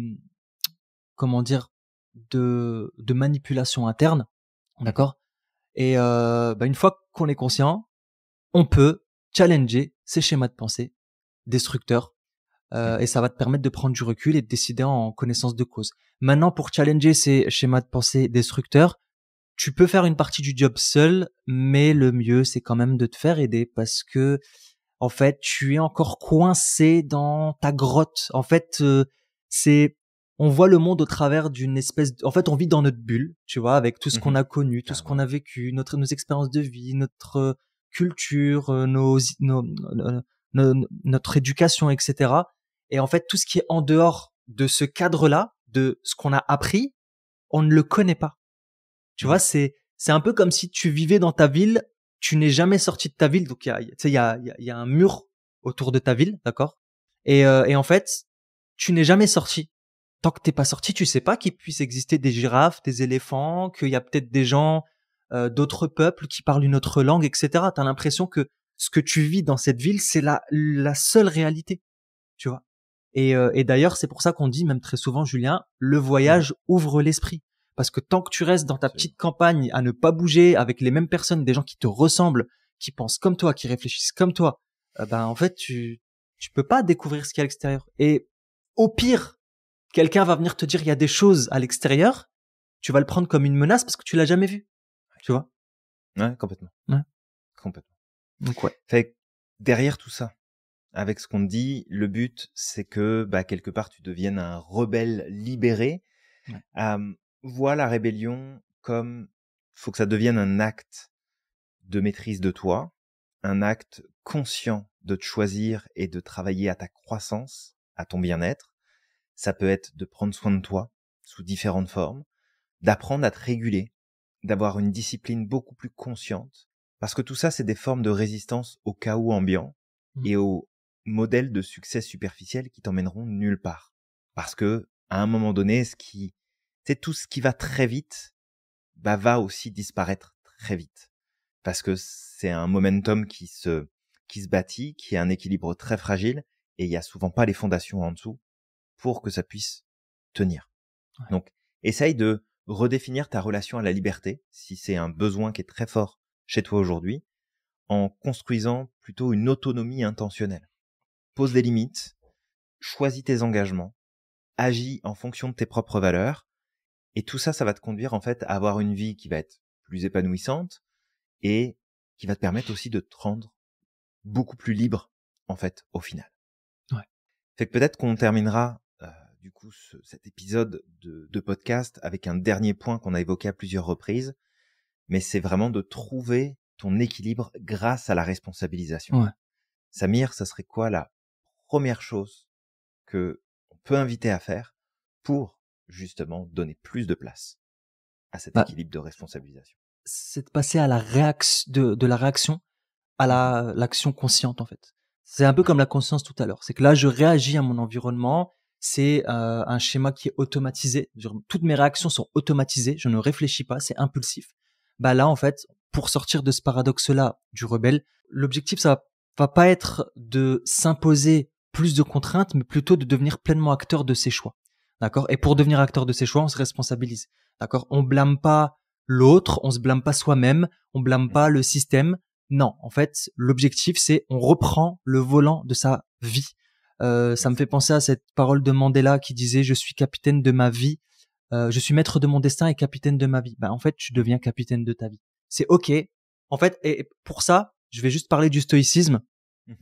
manipulation interne, d'accord. Et une fois qu'on est conscient, on peut challenger ces schémas de pensée destructeurs et ça va te permettre de prendre du recul et de décider en connaissance de cause. Maintenant, pour challenger ces schémas de pensée destructeurs, tu peux faire une partie du job seul, mais le mieux, c'est quand même de te faire aider parce que, en fait, tu es encore coincé dans ta grotte. En fait, on voit le monde au travers d'une en fait, on vit dans notre bulle, tu vois, avec tout ce qu'on a connu, tout ce qu'on a vécu, nos expériences de vie, notre culture, notre éducation, etc. Et en fait, tout ce qui est en dehors de ce cadre-là, de ce qu'on a appris, on ne le connaît pas. Tu vois, c'est un peu comme si tu vivais dans ta ville, tu n'es jamais sorti de ta ville, donc il y a un mur autour de ta ville, d'accord, et en fait, tu n'es jamais sorti. Tant que t'es pas sorti, tu sais pas qu'il puisse exister des girafes, des éléphants, qu'il y a peut-être des gens d'autres peuples qui parlent une autre langue, etc. T'as l'impression que ce que tu vis dans cette ville, c'est la seule réalité, tu vois. Et d'ailleurs, c'est pour ça qu'on dit même très souvent, Julien, le voyage ouvre l'esprit. Parce que tant que tu restes dans ta petite campagne à ne pas bouger avec les mêmes personnes, des gens qui te ressemblent, qui pensent comme toi, qui réfléchissent comme toi, en fait, tu peux pas découvrir ce qu'il y a à l'extérieur. Et au pire, quelqu'un va venir te dire il y a des choses à l'extérieur, tu vas le prendre comme une menace parce que tu l'as jamais vu. Tu vois? Ouais, complètement. Ouais. Complètement. Donc ouais. Fait que derrière tout ça, avec ce qu'on te dit, le but, c'est que, quelque part, tu deviennes un rebelle libéré. Ouais. Vois la rébellion comme, faut que ça devienne un acte de maîtrise de toi, un acte conscient de te choisir et de travailler à ta croissance, à ton bien-être. Ça peut être de prendre soin de toi sous différentes formes, d'apprendre à te réguler, d'avoir une discipline beaucoup plus consciente, parce que tout ça, c'est des formes de résistance au chaos ambiant et aux modèles de succès superficiels qui t'emmèneront nulle part. Parce que, à un moment donné, tout ce qui va très vite, va aussi disparaître très vite. Parce que c'est un momentum qui se bâtit, qui a un équilibre très fragile, et il y a souvent pas les fondations en dessous pour que ça puisse tenir. Ouais. Donc, essaye de redéfinir ta relation à la liberté, si c'est un besoin qui est très fort chez toi aujourd'hui, en construisant plutôt une autonomie intentionnelle. Pose des limites, choisis tes engagements, agis en fonction de tes propres valeurs, et tout ça, ça va te conduire en fait à avoir une vie qui va être plus épanouissante et qui va te permettre aussi de te rendre beaucoup plus libre en fait au final. Ouais. Fait que peut-être qu'on terminera du coup cet épisode de podcast avec un dernier point qu'on a évoqué à plusieurs reprises, mais c'est vraiment de trouver ton équilibre grâce à la responsabilisation. Ouais. Samir, ça serait quoi la première chose que on peut inviter à faire pour justement donner plus de place à cet équilibre de responsabilisation? C'est de passer à la réaction, de la réaction à l'action consciente en fait. C'est un peu comme la conscience tout à l'heure. C'est que là, je réagis à mon environnement. C'est un schéma qui est automatisé. Toutes mes réactions sont automatisées. Je ne réfléchis pas. C'est impulsif. Là, en fait, pour sortir de ce paradoxe-là du rebelle, l'objectif, ça va pas être de s'imposer plus de contraintes, mais plutôt de devenir pleinement acteur de ses choix. D'accord? Et pour devenir acteur de ses choix, on se responsabilise. D'accord? On blâme pas l'autre, on se blâme pas soi-même, on blâme pas le système. Non, en fait, l'objectif, c'est on reprend le volant de sa vie. Ça me fait penser à cette parole de Mandela qui disait « Je suis capitaine de ma vie, je suis maître de mon destin et capitaine de ma vie. » En fait, tu deviens capitaine de ta vie. C'est OK. En fait, et pour ça, je vais juste parler du stoïcisme.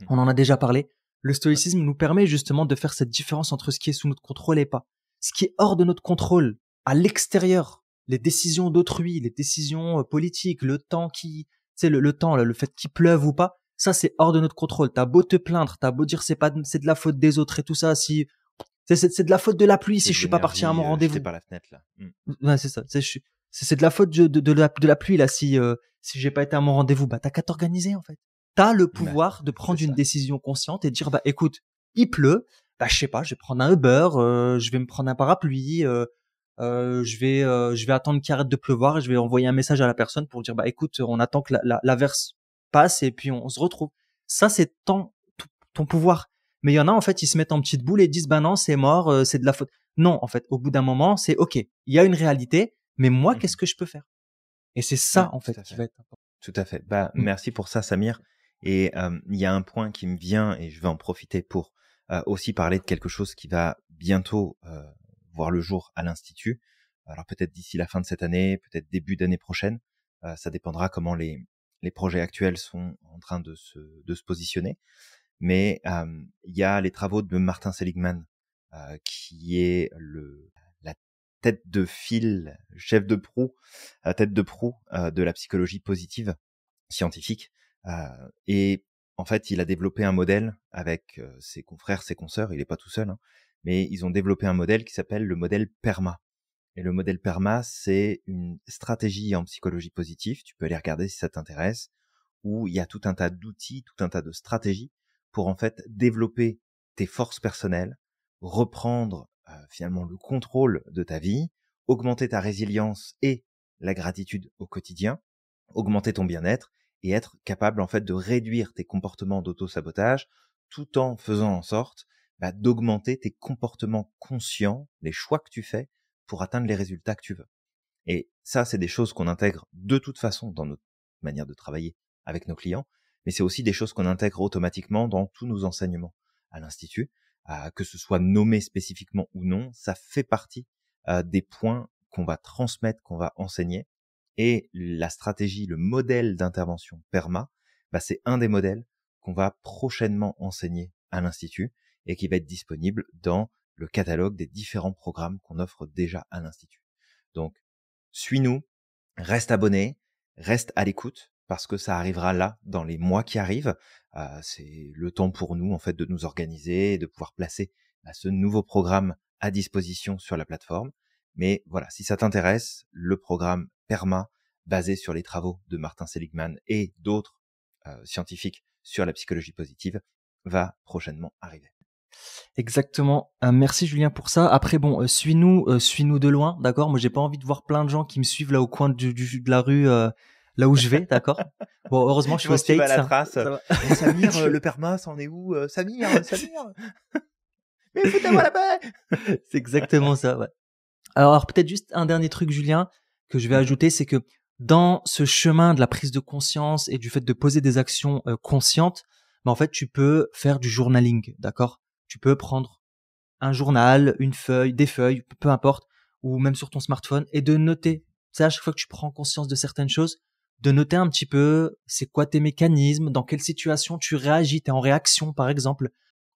On en a déjà parlé. Le stoïcisme nous permet justement de faire cette différence entre ce qui est sous notre contrôle et pas. Ce qui est hors de notre contrôle, à l'extérieur, les décisions d'autrui, les décisions politiques, le temps qui, tu sais, le temps, le fait qu'il pleuve ou pas, ça c'est hors de notre contrôle. T'as beau te plaindre, t'as beau dire c'est de la faute des autres et tout ça, si c'est de la faute de la pluie si je suis pas parti à mon rendez-vous. Par la fenêtre là. Ouais, c'est ça. C'est de la faute de la pluie là si j'ai pas été à mon rendez-vous. T'as qu'à t'organiser en fait. T'as le pouvoir de prendre une décision consciente et de dire écoute, il pleut, je sais pas, je vais prendre un Uber, je vais me prendre un parapluie, je vais attendre qu'il arrête de pleuvoir et je vais envoyer un message à la personne pour dire écoute, on attend que l'averse passe et puis on se retrouve. Ça c'est ton pouvoir. Mais il y en a en fait, ils se mettent en petite boule et disent non, c'est mort, c'est de la faute. Non, en fait, au bout d'un moment, c'est OK, il y a une réalité, mais moi qu'est-ce que je peux faire? Et c'est ça en fait qui va être important. Tout à fait. Merci pour ça Samir. Et il y a un point qui me vient et je vais en profiter pour aussi parler de quelque chose qui va bientôt voir le jour à l'Institut. Alors peut-être d'ici la fin de cette année, peut-être début d'année prochaine. Ça dépendra comment les projets actuels sont en train de se positionner. Mais il y a les travaux de Martin Seligman, qui est la tête de file, chef de proue, tête de proue de la psychologie positive scientifique. Et en fait, il a développé un modèle avec ses confrères, ses consoeurs. Il n'est pas tout seul, mais ils ont développé un modèle qui s'appelle le modèle PERMA. Et le modèle PERMA, c'est une stratégie en psychologie positive. Tu peux aller regarder si ça t'intéresse, où il y a tout un tas d'outils, tout un tas de stratégies pour en fait développer tes forces personnelles, reprendre finalement le contrôle de ta vie, augmenter ta résilience et la gratitude au quotidien, augmenter ton bien-être et être capable en fait de réduire tes comportements d'auto-sabotage tout en faisant en sorte d'augmenter tes comportements conscients, les choix que tu fais pour atteindre les résultats que tu veux. Et ça, c'est des choses qu'on intègre de toute façon dans notre manière de travailler avec nos clients, mais c'est aussi des choses qu'on intègre automatiquement dans tous nos enseignements à l'Institut, que ce soit nommé spécifiquement ou non, ça fait partie des points qu'on va transmettre, qu'on va enseigner. Et la stratégie, le modèle d'intervention PERMA, c'est un des modèles qu'on va prochainement enseigner à l'Institut et qui va être disponible dans le catalogue des différents programmes qu'on offre déjà à l'Institut. Donc, suis-nous, reste abonné, reste à l'écoute parce que ça arrivera là dans les mois qui arrivent. C'est le temps pour nous en fait de nous organiser et de pouvoir placer ce nouveau programme à disposition sur la plateforme. Mais voilà, si ça t'intéresse, le programme PERMA basé sur les travaux de Martin Seligman et d'autres scientifiques sur la psychologie positive va prochainement arriver. Exactement. Merci Julien pour ça. Après suis-nous de loin, d'accord? Moi j'ai pas envie de voir plein de gens qui me suivent là au coin de la rue là où je vais, d'accord? Bon, heureusement je suis au States. À la trace. Et Samir, le PERMA, c'en est où? Samir. Mais foutez-moi la paix. C'est exactement ça, ouais. Alors peut-être juste un dernier truc Julien que je vais ajouter, c'est que dans ce chemin de la prise de conscience et du fait de poser des actions conscientes, en fait tu peux faire du journaling, d'accord? Tu peux prendre un journal, une feuille, des feuilles, peu importe, ou même sur ton smartphone, et de noter. C'est à chaque fois que tu prends conscience de certaines choses, de noter un petit peu c'est quoi tes mécanismes, dans quelle situation tu réagis, t'es en réaction par exemple,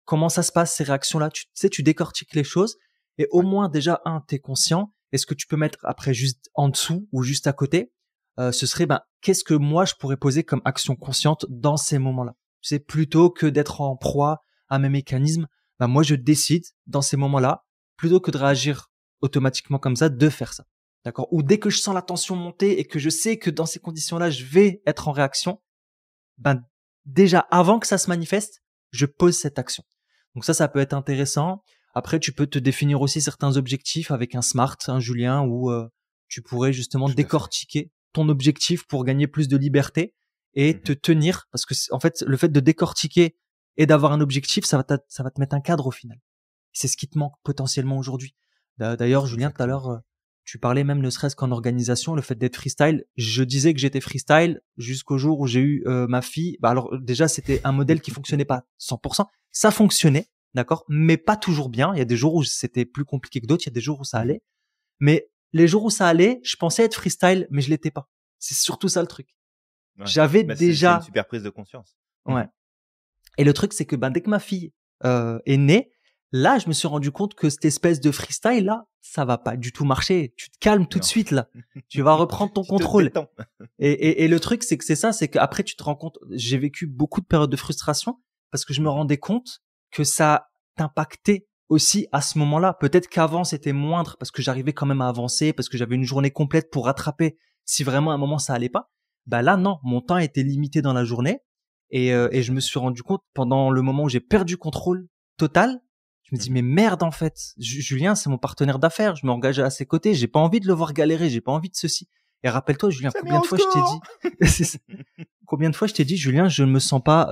comment ça se passe ces réactions-là, tu sais, tu décortiques les choses, et au moins déjà, t'es conscient, et ce que tu peux mettre après juste en dessous ou juste à côté, ce serait qu'est-ce que moi je pourrais poser comme action consciente dans ces moments-là. C'est plutôt que d'être en proie à mes mécanismes, moi je décide dans ces moments-là, plutôt que de réagir automatiquement comme ça, de faire ça. D'accord? Ou dès que je sens la tension monter et que je sais que dans ces conditions-là, je vais être en réaction, déjà avant que ça se manifeste, je pose cette action. Donc ça peut être intéressant. Après, tu peux te définir aussi certains objectifs avec un SMART, Julien, où tu pourrais justement décortiquer ton objectif pour gagner plus de liberté et te tenir, parce que en fait, le fait de décortiquer et d'avoir un objectif, ça va te mettre un cadre au final. C'est ce qui te manque potentiellement aujourd'hui. D'ailleurs, Julien, tout à Exactement. l'heure, tu parlais même ne serait-ce qu'en organisation, le fait d'être freestyle. Je disais que j'étais freestyle jusqu'au jour où j'ai eu ma fille. Bah alors déjà, c'était un modèle qui fonctionnait pas 100%. Ça fonctionnait, d'accord, mais pas toujours bien. Il y a des jours où c'était plus compliqué que d'autres. Il y a des jours où ça allait. Mais les jours où ça allait, je pensais être freestyle, mais je l'étais pas. C'est surtout ça le truc. Ouais. J'avais Bah, c'est une déjà, super prise de conscience. ouais. Et le truc, c'est que dès que ma fille est née, là, je me suis rendu compte que cette espèce de freestyle là, ça va pas du tout marcher. Tu te calmes tout de Non. suite là. Tu vas reprendre ton Tu te contrôle. détends. Et le truc, c'est que c'est ça, c'est qu'après tu te rends compte. J'ai vécu beaucoup de périodes de frustration parce que je me rendais compte que ça t'impactait aussi à ce moment-là. Peut-être qu'avant c'était moindre parce que j'arrivais quand même à avancer, parce que j'avais une journée complète pour rattraper si vraiment à un moment ça allait pas. Bah là non, mon temps était limité dans la journée et je me suis rendu compte pendant le moment où j'ai perdu contrôle total. Je me dis mais merde en fait, Julien c'est mon partenaire d'affaires, je m'engageais à ses côtés, j'ai pas envie de le voir galérer, j'ai pas envie de ceci. Et rappelle-toi Julien, Ça met combien au de fois je t'ai score. dit c'est ça. Combien de fois je t'ai dit Julien, je ne me sens pas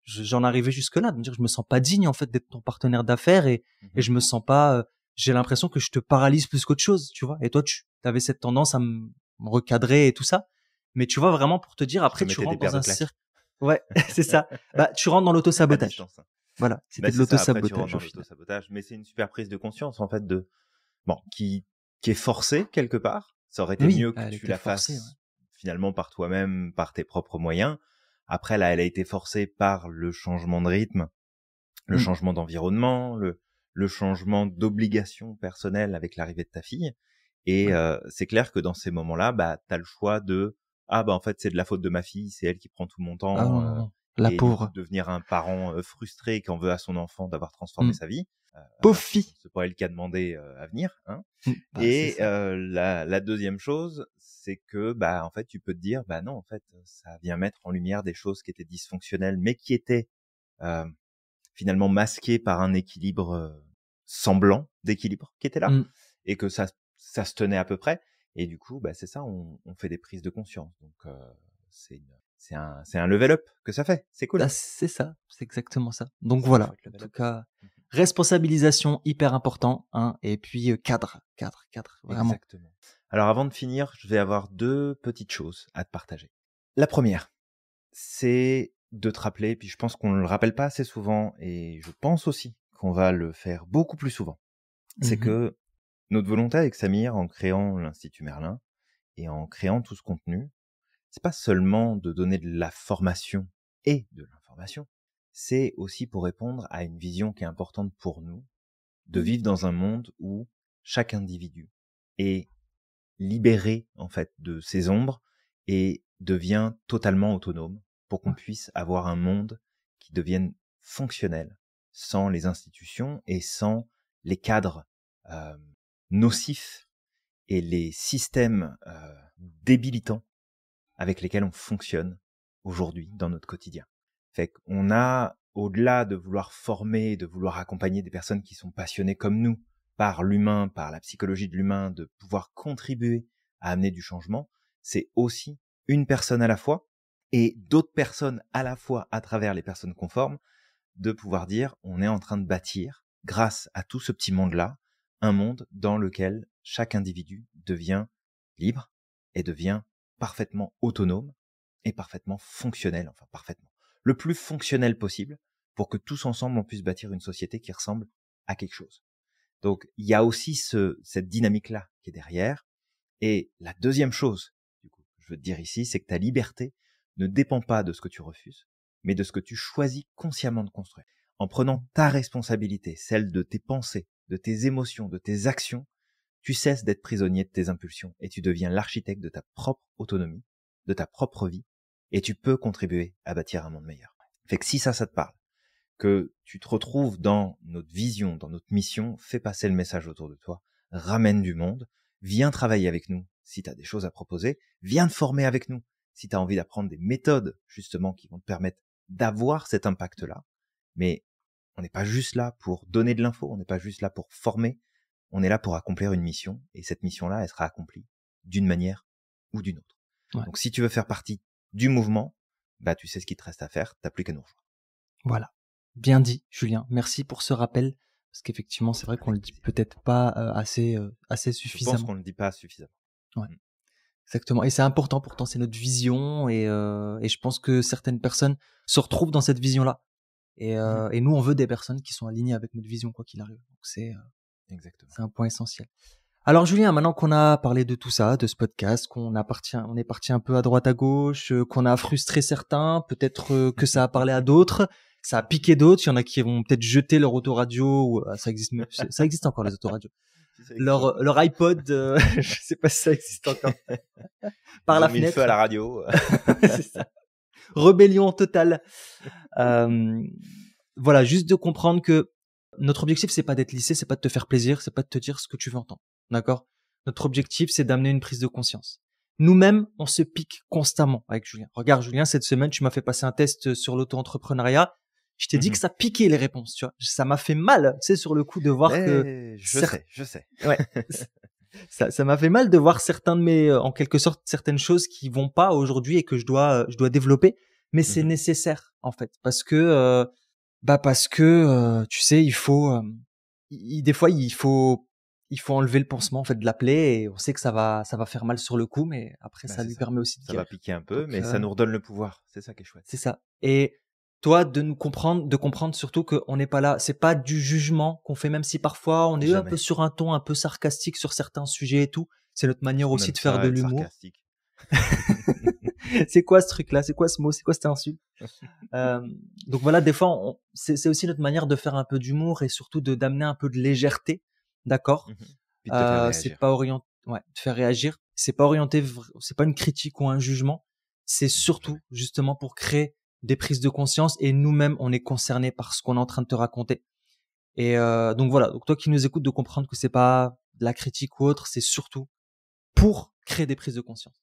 j'en arrivais jusque là de me dire je me sens pas digne en fait d'être ton partenaire d'affaires et je me sens pas j'ai l'impression que je te paralyse plus qu'autre chose, tu vois. Et toi tu avais cette tendance à me recadrer et tout ça. Mais tu vois vraiment pour te dire Je te après tu mettais des rentres paires dans de un claques. cercle. Ouais, c'est ça. Bah tu rentres dans À l'auto-sabotage. distance. Voilà, Bah, c'était de c'est ça. Après, tu rentres l'auto-sabotage dans au final. l'auto-sabotage. Mais c'est une super prise de conscience, en fait, qui est forcée quelque part. Ça aurait été Oui, mieux que elle tu était la forcée, ouais. fasses finalement par toi-même, par tes propres moyens. Après, là, elle a été forcée par le changement de rythme, le Mm. changement d'environnement, le changement d'obligation personnelle avec l'arrivée de ta fille. Et Ouais. c'est clair que dans ces moments-là, bah, t'as le choix de en fait, c'est de la faute de ma fille, c'est elle qui prend tout mon Ah non, temps, non, non. La et du coup pauvre. de devenir un parent frustré qui en veut à son enfant d'avoir transformé Mm. sa vie, Pauvre alors que bon, fille. c'est pas elle qui a demandé à venir, hein. Bah c'est Et ça. la deuxième chose, c'est que bah en fait, tu peux te dire bah non, en fait, ça vient mettre en lumière des choses qui étaient dysfonctionnelles, mais qui étaient euh, finalement masquées par un équilibre semblant d'équilibre qui était là, Mm. et que ça se tenait à peu près. Et du coup, bah c'est ça, on fait des prises de conscience. Donc c'est un level up que ça fait. C'est cool. Bah, c'est ça, c'est exactement ça. Donc C'est un voilà, chouette en level tout up. cas, responsabilisation hyper important, hein, et puis cadre, vraiment. Exactement. Alors avant de finir, je vais avoir deux petites choses à te partager. La première, c'est de te rappeler, puis je pense qu'on ne le rappelle pas assez souvent, et je pense aussi qu'on va le faire beaucoup plus souvent. C'est Mhm. que notre volonté avec Samir, en créant l'Institut Merlin et en créant tout ce contenu, c'est pas seulement de donner de la formation et de l'information, c'est aussi pour répondre à une vision qui est importante pour nous, de vivre dans un monde où chaque individu est libéré en fait de ses ombres et devient totalement autonome pour qu'on Ouais. puisse avoir un monde qui devienne fonctionnel sans les institutions et sans les cadres euh, nocifs et les systèmes débilitants avec lesquels on fonctionne aujourd'hui dans notre quotidien. Fait qu'on a, au-delà de vouloir former, de vouloir accompagner des personnes qui sont passionnées comme nous par l'humain, par la psychologie de l'humain, de pouvoir contribuer à amener du changement, c'est aussi une personne à la fois et d'autres personnes à la fois à travers les personnes conformes, de pouvoir dire on est en train de bâtir, grâce à tout ce petit monde-là, un monde dans lequel chaque individu devient libre et devient parfaitement autonome et parfaitement fonctionnel, enfin parfaitement, le plus fonctionnel possible pour que tous ensemble on puisse bâtir une société qui ressemble à quelque chose. Donc il y a aussi cette dynamique-là qui est derrière. Et la deuxième chose, du coup, je veux te dire ici, c'est que ta liberté ne dépend pas de ce que tu refuses, mais de ce que tu choisis consciemment de construire. En prenant ta responsabilité, celle de tes pensées, de tes émotions, de tes actions, tu cesses d'être prisonnier de tes impulsions et tu deviens l'architecte de ta propre autonomie, de ta propre vie, et tu peux contribuer à bâtir un monde meilleur. Fait que si ça te parle, que tu te retrouves dans notre vision, dans notre mission, fais passer le message autour de toi, ramène du monde, viens travailler avec nous si tu as des choses à proposer, viens te former avec nous si tu as envie d'apprendre des méthodes justement qui vont te permettre d'avoir cet impact-là. Mais on n'est pas juste là pour donner de l'info, on n'est pas juste là pour former, on est là pour accomplir une mission, et cette mission-là, elle sera accomplie d'une manière ou d'une autre. Ouais. Donc si tu veux faire partie du mouvement, bah tu sais ce qu'il te reste à faire, t'as plus qu'à nous rejoindre. Voilà. Bien dit, Julien. Merci pour ce rappel. Parce qu'effectivement, c'est vrai qu'on le dit peut-être pas assez Je pense suffisamment. qu'on le dit pas suffisamment. Ouais. Exactement. Et c'est important, pourtant, c'est notre vision. Et je pense que certaines personnes se retrouvent dans cette vision-là. Et nous, on veut des personnes qui sont alignées avec notre vision, quoi qu'il arrive. Donc, Exactement. c'est un point essentiel. Alors, Julien, maintenant qu'on a parlé de tout ça, de ce podcast, on est parti un peu à droite à gauche, qu'on a frustré certains, peut-être que ça a parlé à d'autres, ça a piqué d'autres. Il y en a qui vont peut-être jeter leur autoradio, ou ça existe encore les autoradios. Leur iPod, je sais pas si ça existe encore. Par Ils la ont mis le fenêtre. feu à la radio. C'est ça. Rébellion totale. Voilà, juste de comprendre que notre objectif, c'est pas d'être lissé, c'est pas de te faire plaisir, c'est pas de te dire ce que tu veux entendre. D'accord? Notre objectif, c'est d'amener une prise de conscience. Nous-mêmes, on se pique constamment avec Julien. Regarde, Julien, cette semaine, tu m'as fait passer un test sur l'auto-entrepreneuriat. Je t'ai dit que ça piquait les réponses, tu vois. Ça m'a fait mal, tu sais, sur le coup de voir que... Je sais. Ouais. Ça m'a fait mal de voir certains de mes, en quelque sorte, certaines choses qui vont pas aujourd'hui et que je dois développer. Mais c'est nécessaire, en fait. Parce que, tu sais, il faut, des fois, il faut enlever le pansement, en fait, de la plaie, et on sait que ça va faire mal sur le coup, mais après, ça lui permet aussi de ça guérir. va piquer un peu, Donc, mais ça nous redonne le pouvoir. C'est ça qui est chouette. c'est ça. Et toi, de comprendre surtout qu'on n'est pas là, c'est pas du jugement qu'on fait, même si parfois on est un peu sur un ton un peu sarcastique sur certains sujets et tout. C'est notre manière aussi de faire de l'humour. C'est quoi ce truc-là? C'est quoi ce mot? C'est quoi cette insulte? Donc voilà, des fois, c'est aussi notre manière de faire un peu d'humour et surtout d'amener un peu de légèreté, d'accord? Puis de te faire réagir. C'est pas orienté, ouais, de faire réagir. C'est pas orienté, c'est pas une critique ou un jugement. C'est surtout justement pour créer des prises de conscience, et nous-mêmes, on est concernés par ce qu'on est en train de te raconter. Et donc voilà, donc toi qui nous écoutes, de comprendre que c'est pas de la critique ou autre, c'est surtout pour créer des prises de conscience.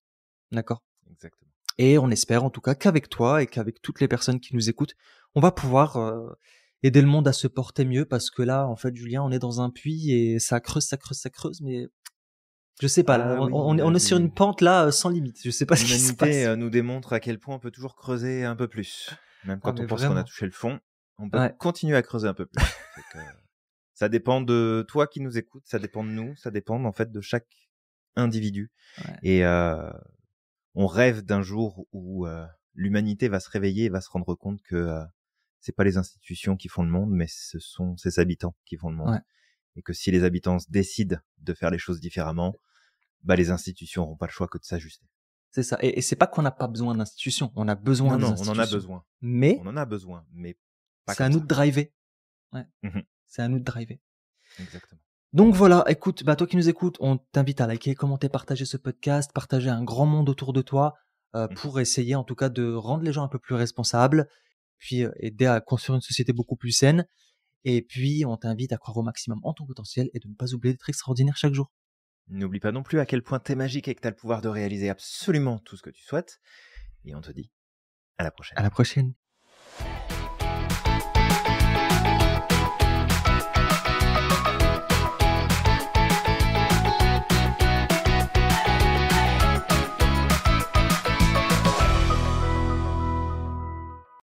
D'accord? Exactement. Et on espère en tout cas qu'avec toi et qu'avec toutes les personnes qui nous écoutent, on va pouvoir aider le monde à se porter mieux, parce que là, en fait, Julien, on est dans un puits et ça creuse, mais je sais pas, là, on est sur une pente là sans limite. Je sais pas ce qui se passe. L'humanité nous démontre à quel point on peut toujours creuser un peu plus. Même quand on pense qu'on a touché le fond, on peut continuer à creuser un peu plus. Ça dépend de toi qui nous écoutes, ça dépend de nous, ça dépend en fait de chaque individu. Et on rêve d'un jour où l'humanité va se réveiller et va se rendre compte que c'est pas les institutions qui font le monde, mais ce sont ses habitants qui font le monde. Et que si les habitants décident de faire les choses différemment, les institutions n'auront pas le choix que de s'ajuster. C'est ça. Et c'est pas qu'on n'a pas besoin d'institutions. On a besoin des institutions. On en a besoin. Mais on en a besoin, mais pas c'est à nous de driver. Ouais. C'est à nous de driver. Exactement. Donc voilà, écoute, toi qui nous écoutes, on t'invite à liker, commenter, partager ce podcast, partager un grand monde autour de toi, pour essayer en tout cas de rendre les gens un peu plus responsables, puis aider à construire une société beaucoup plus saine. Et puis on t'invite à croire au maximum en ton potentiel et de ne pas oublier d'être extraordinaire chaque jour. N'oublie pas non plus à quel point t'es magique et que t'as le pouvoir de réaliser absolument tout ce que tu souhaites. Et on te dit à la prochaine. À la prochaine.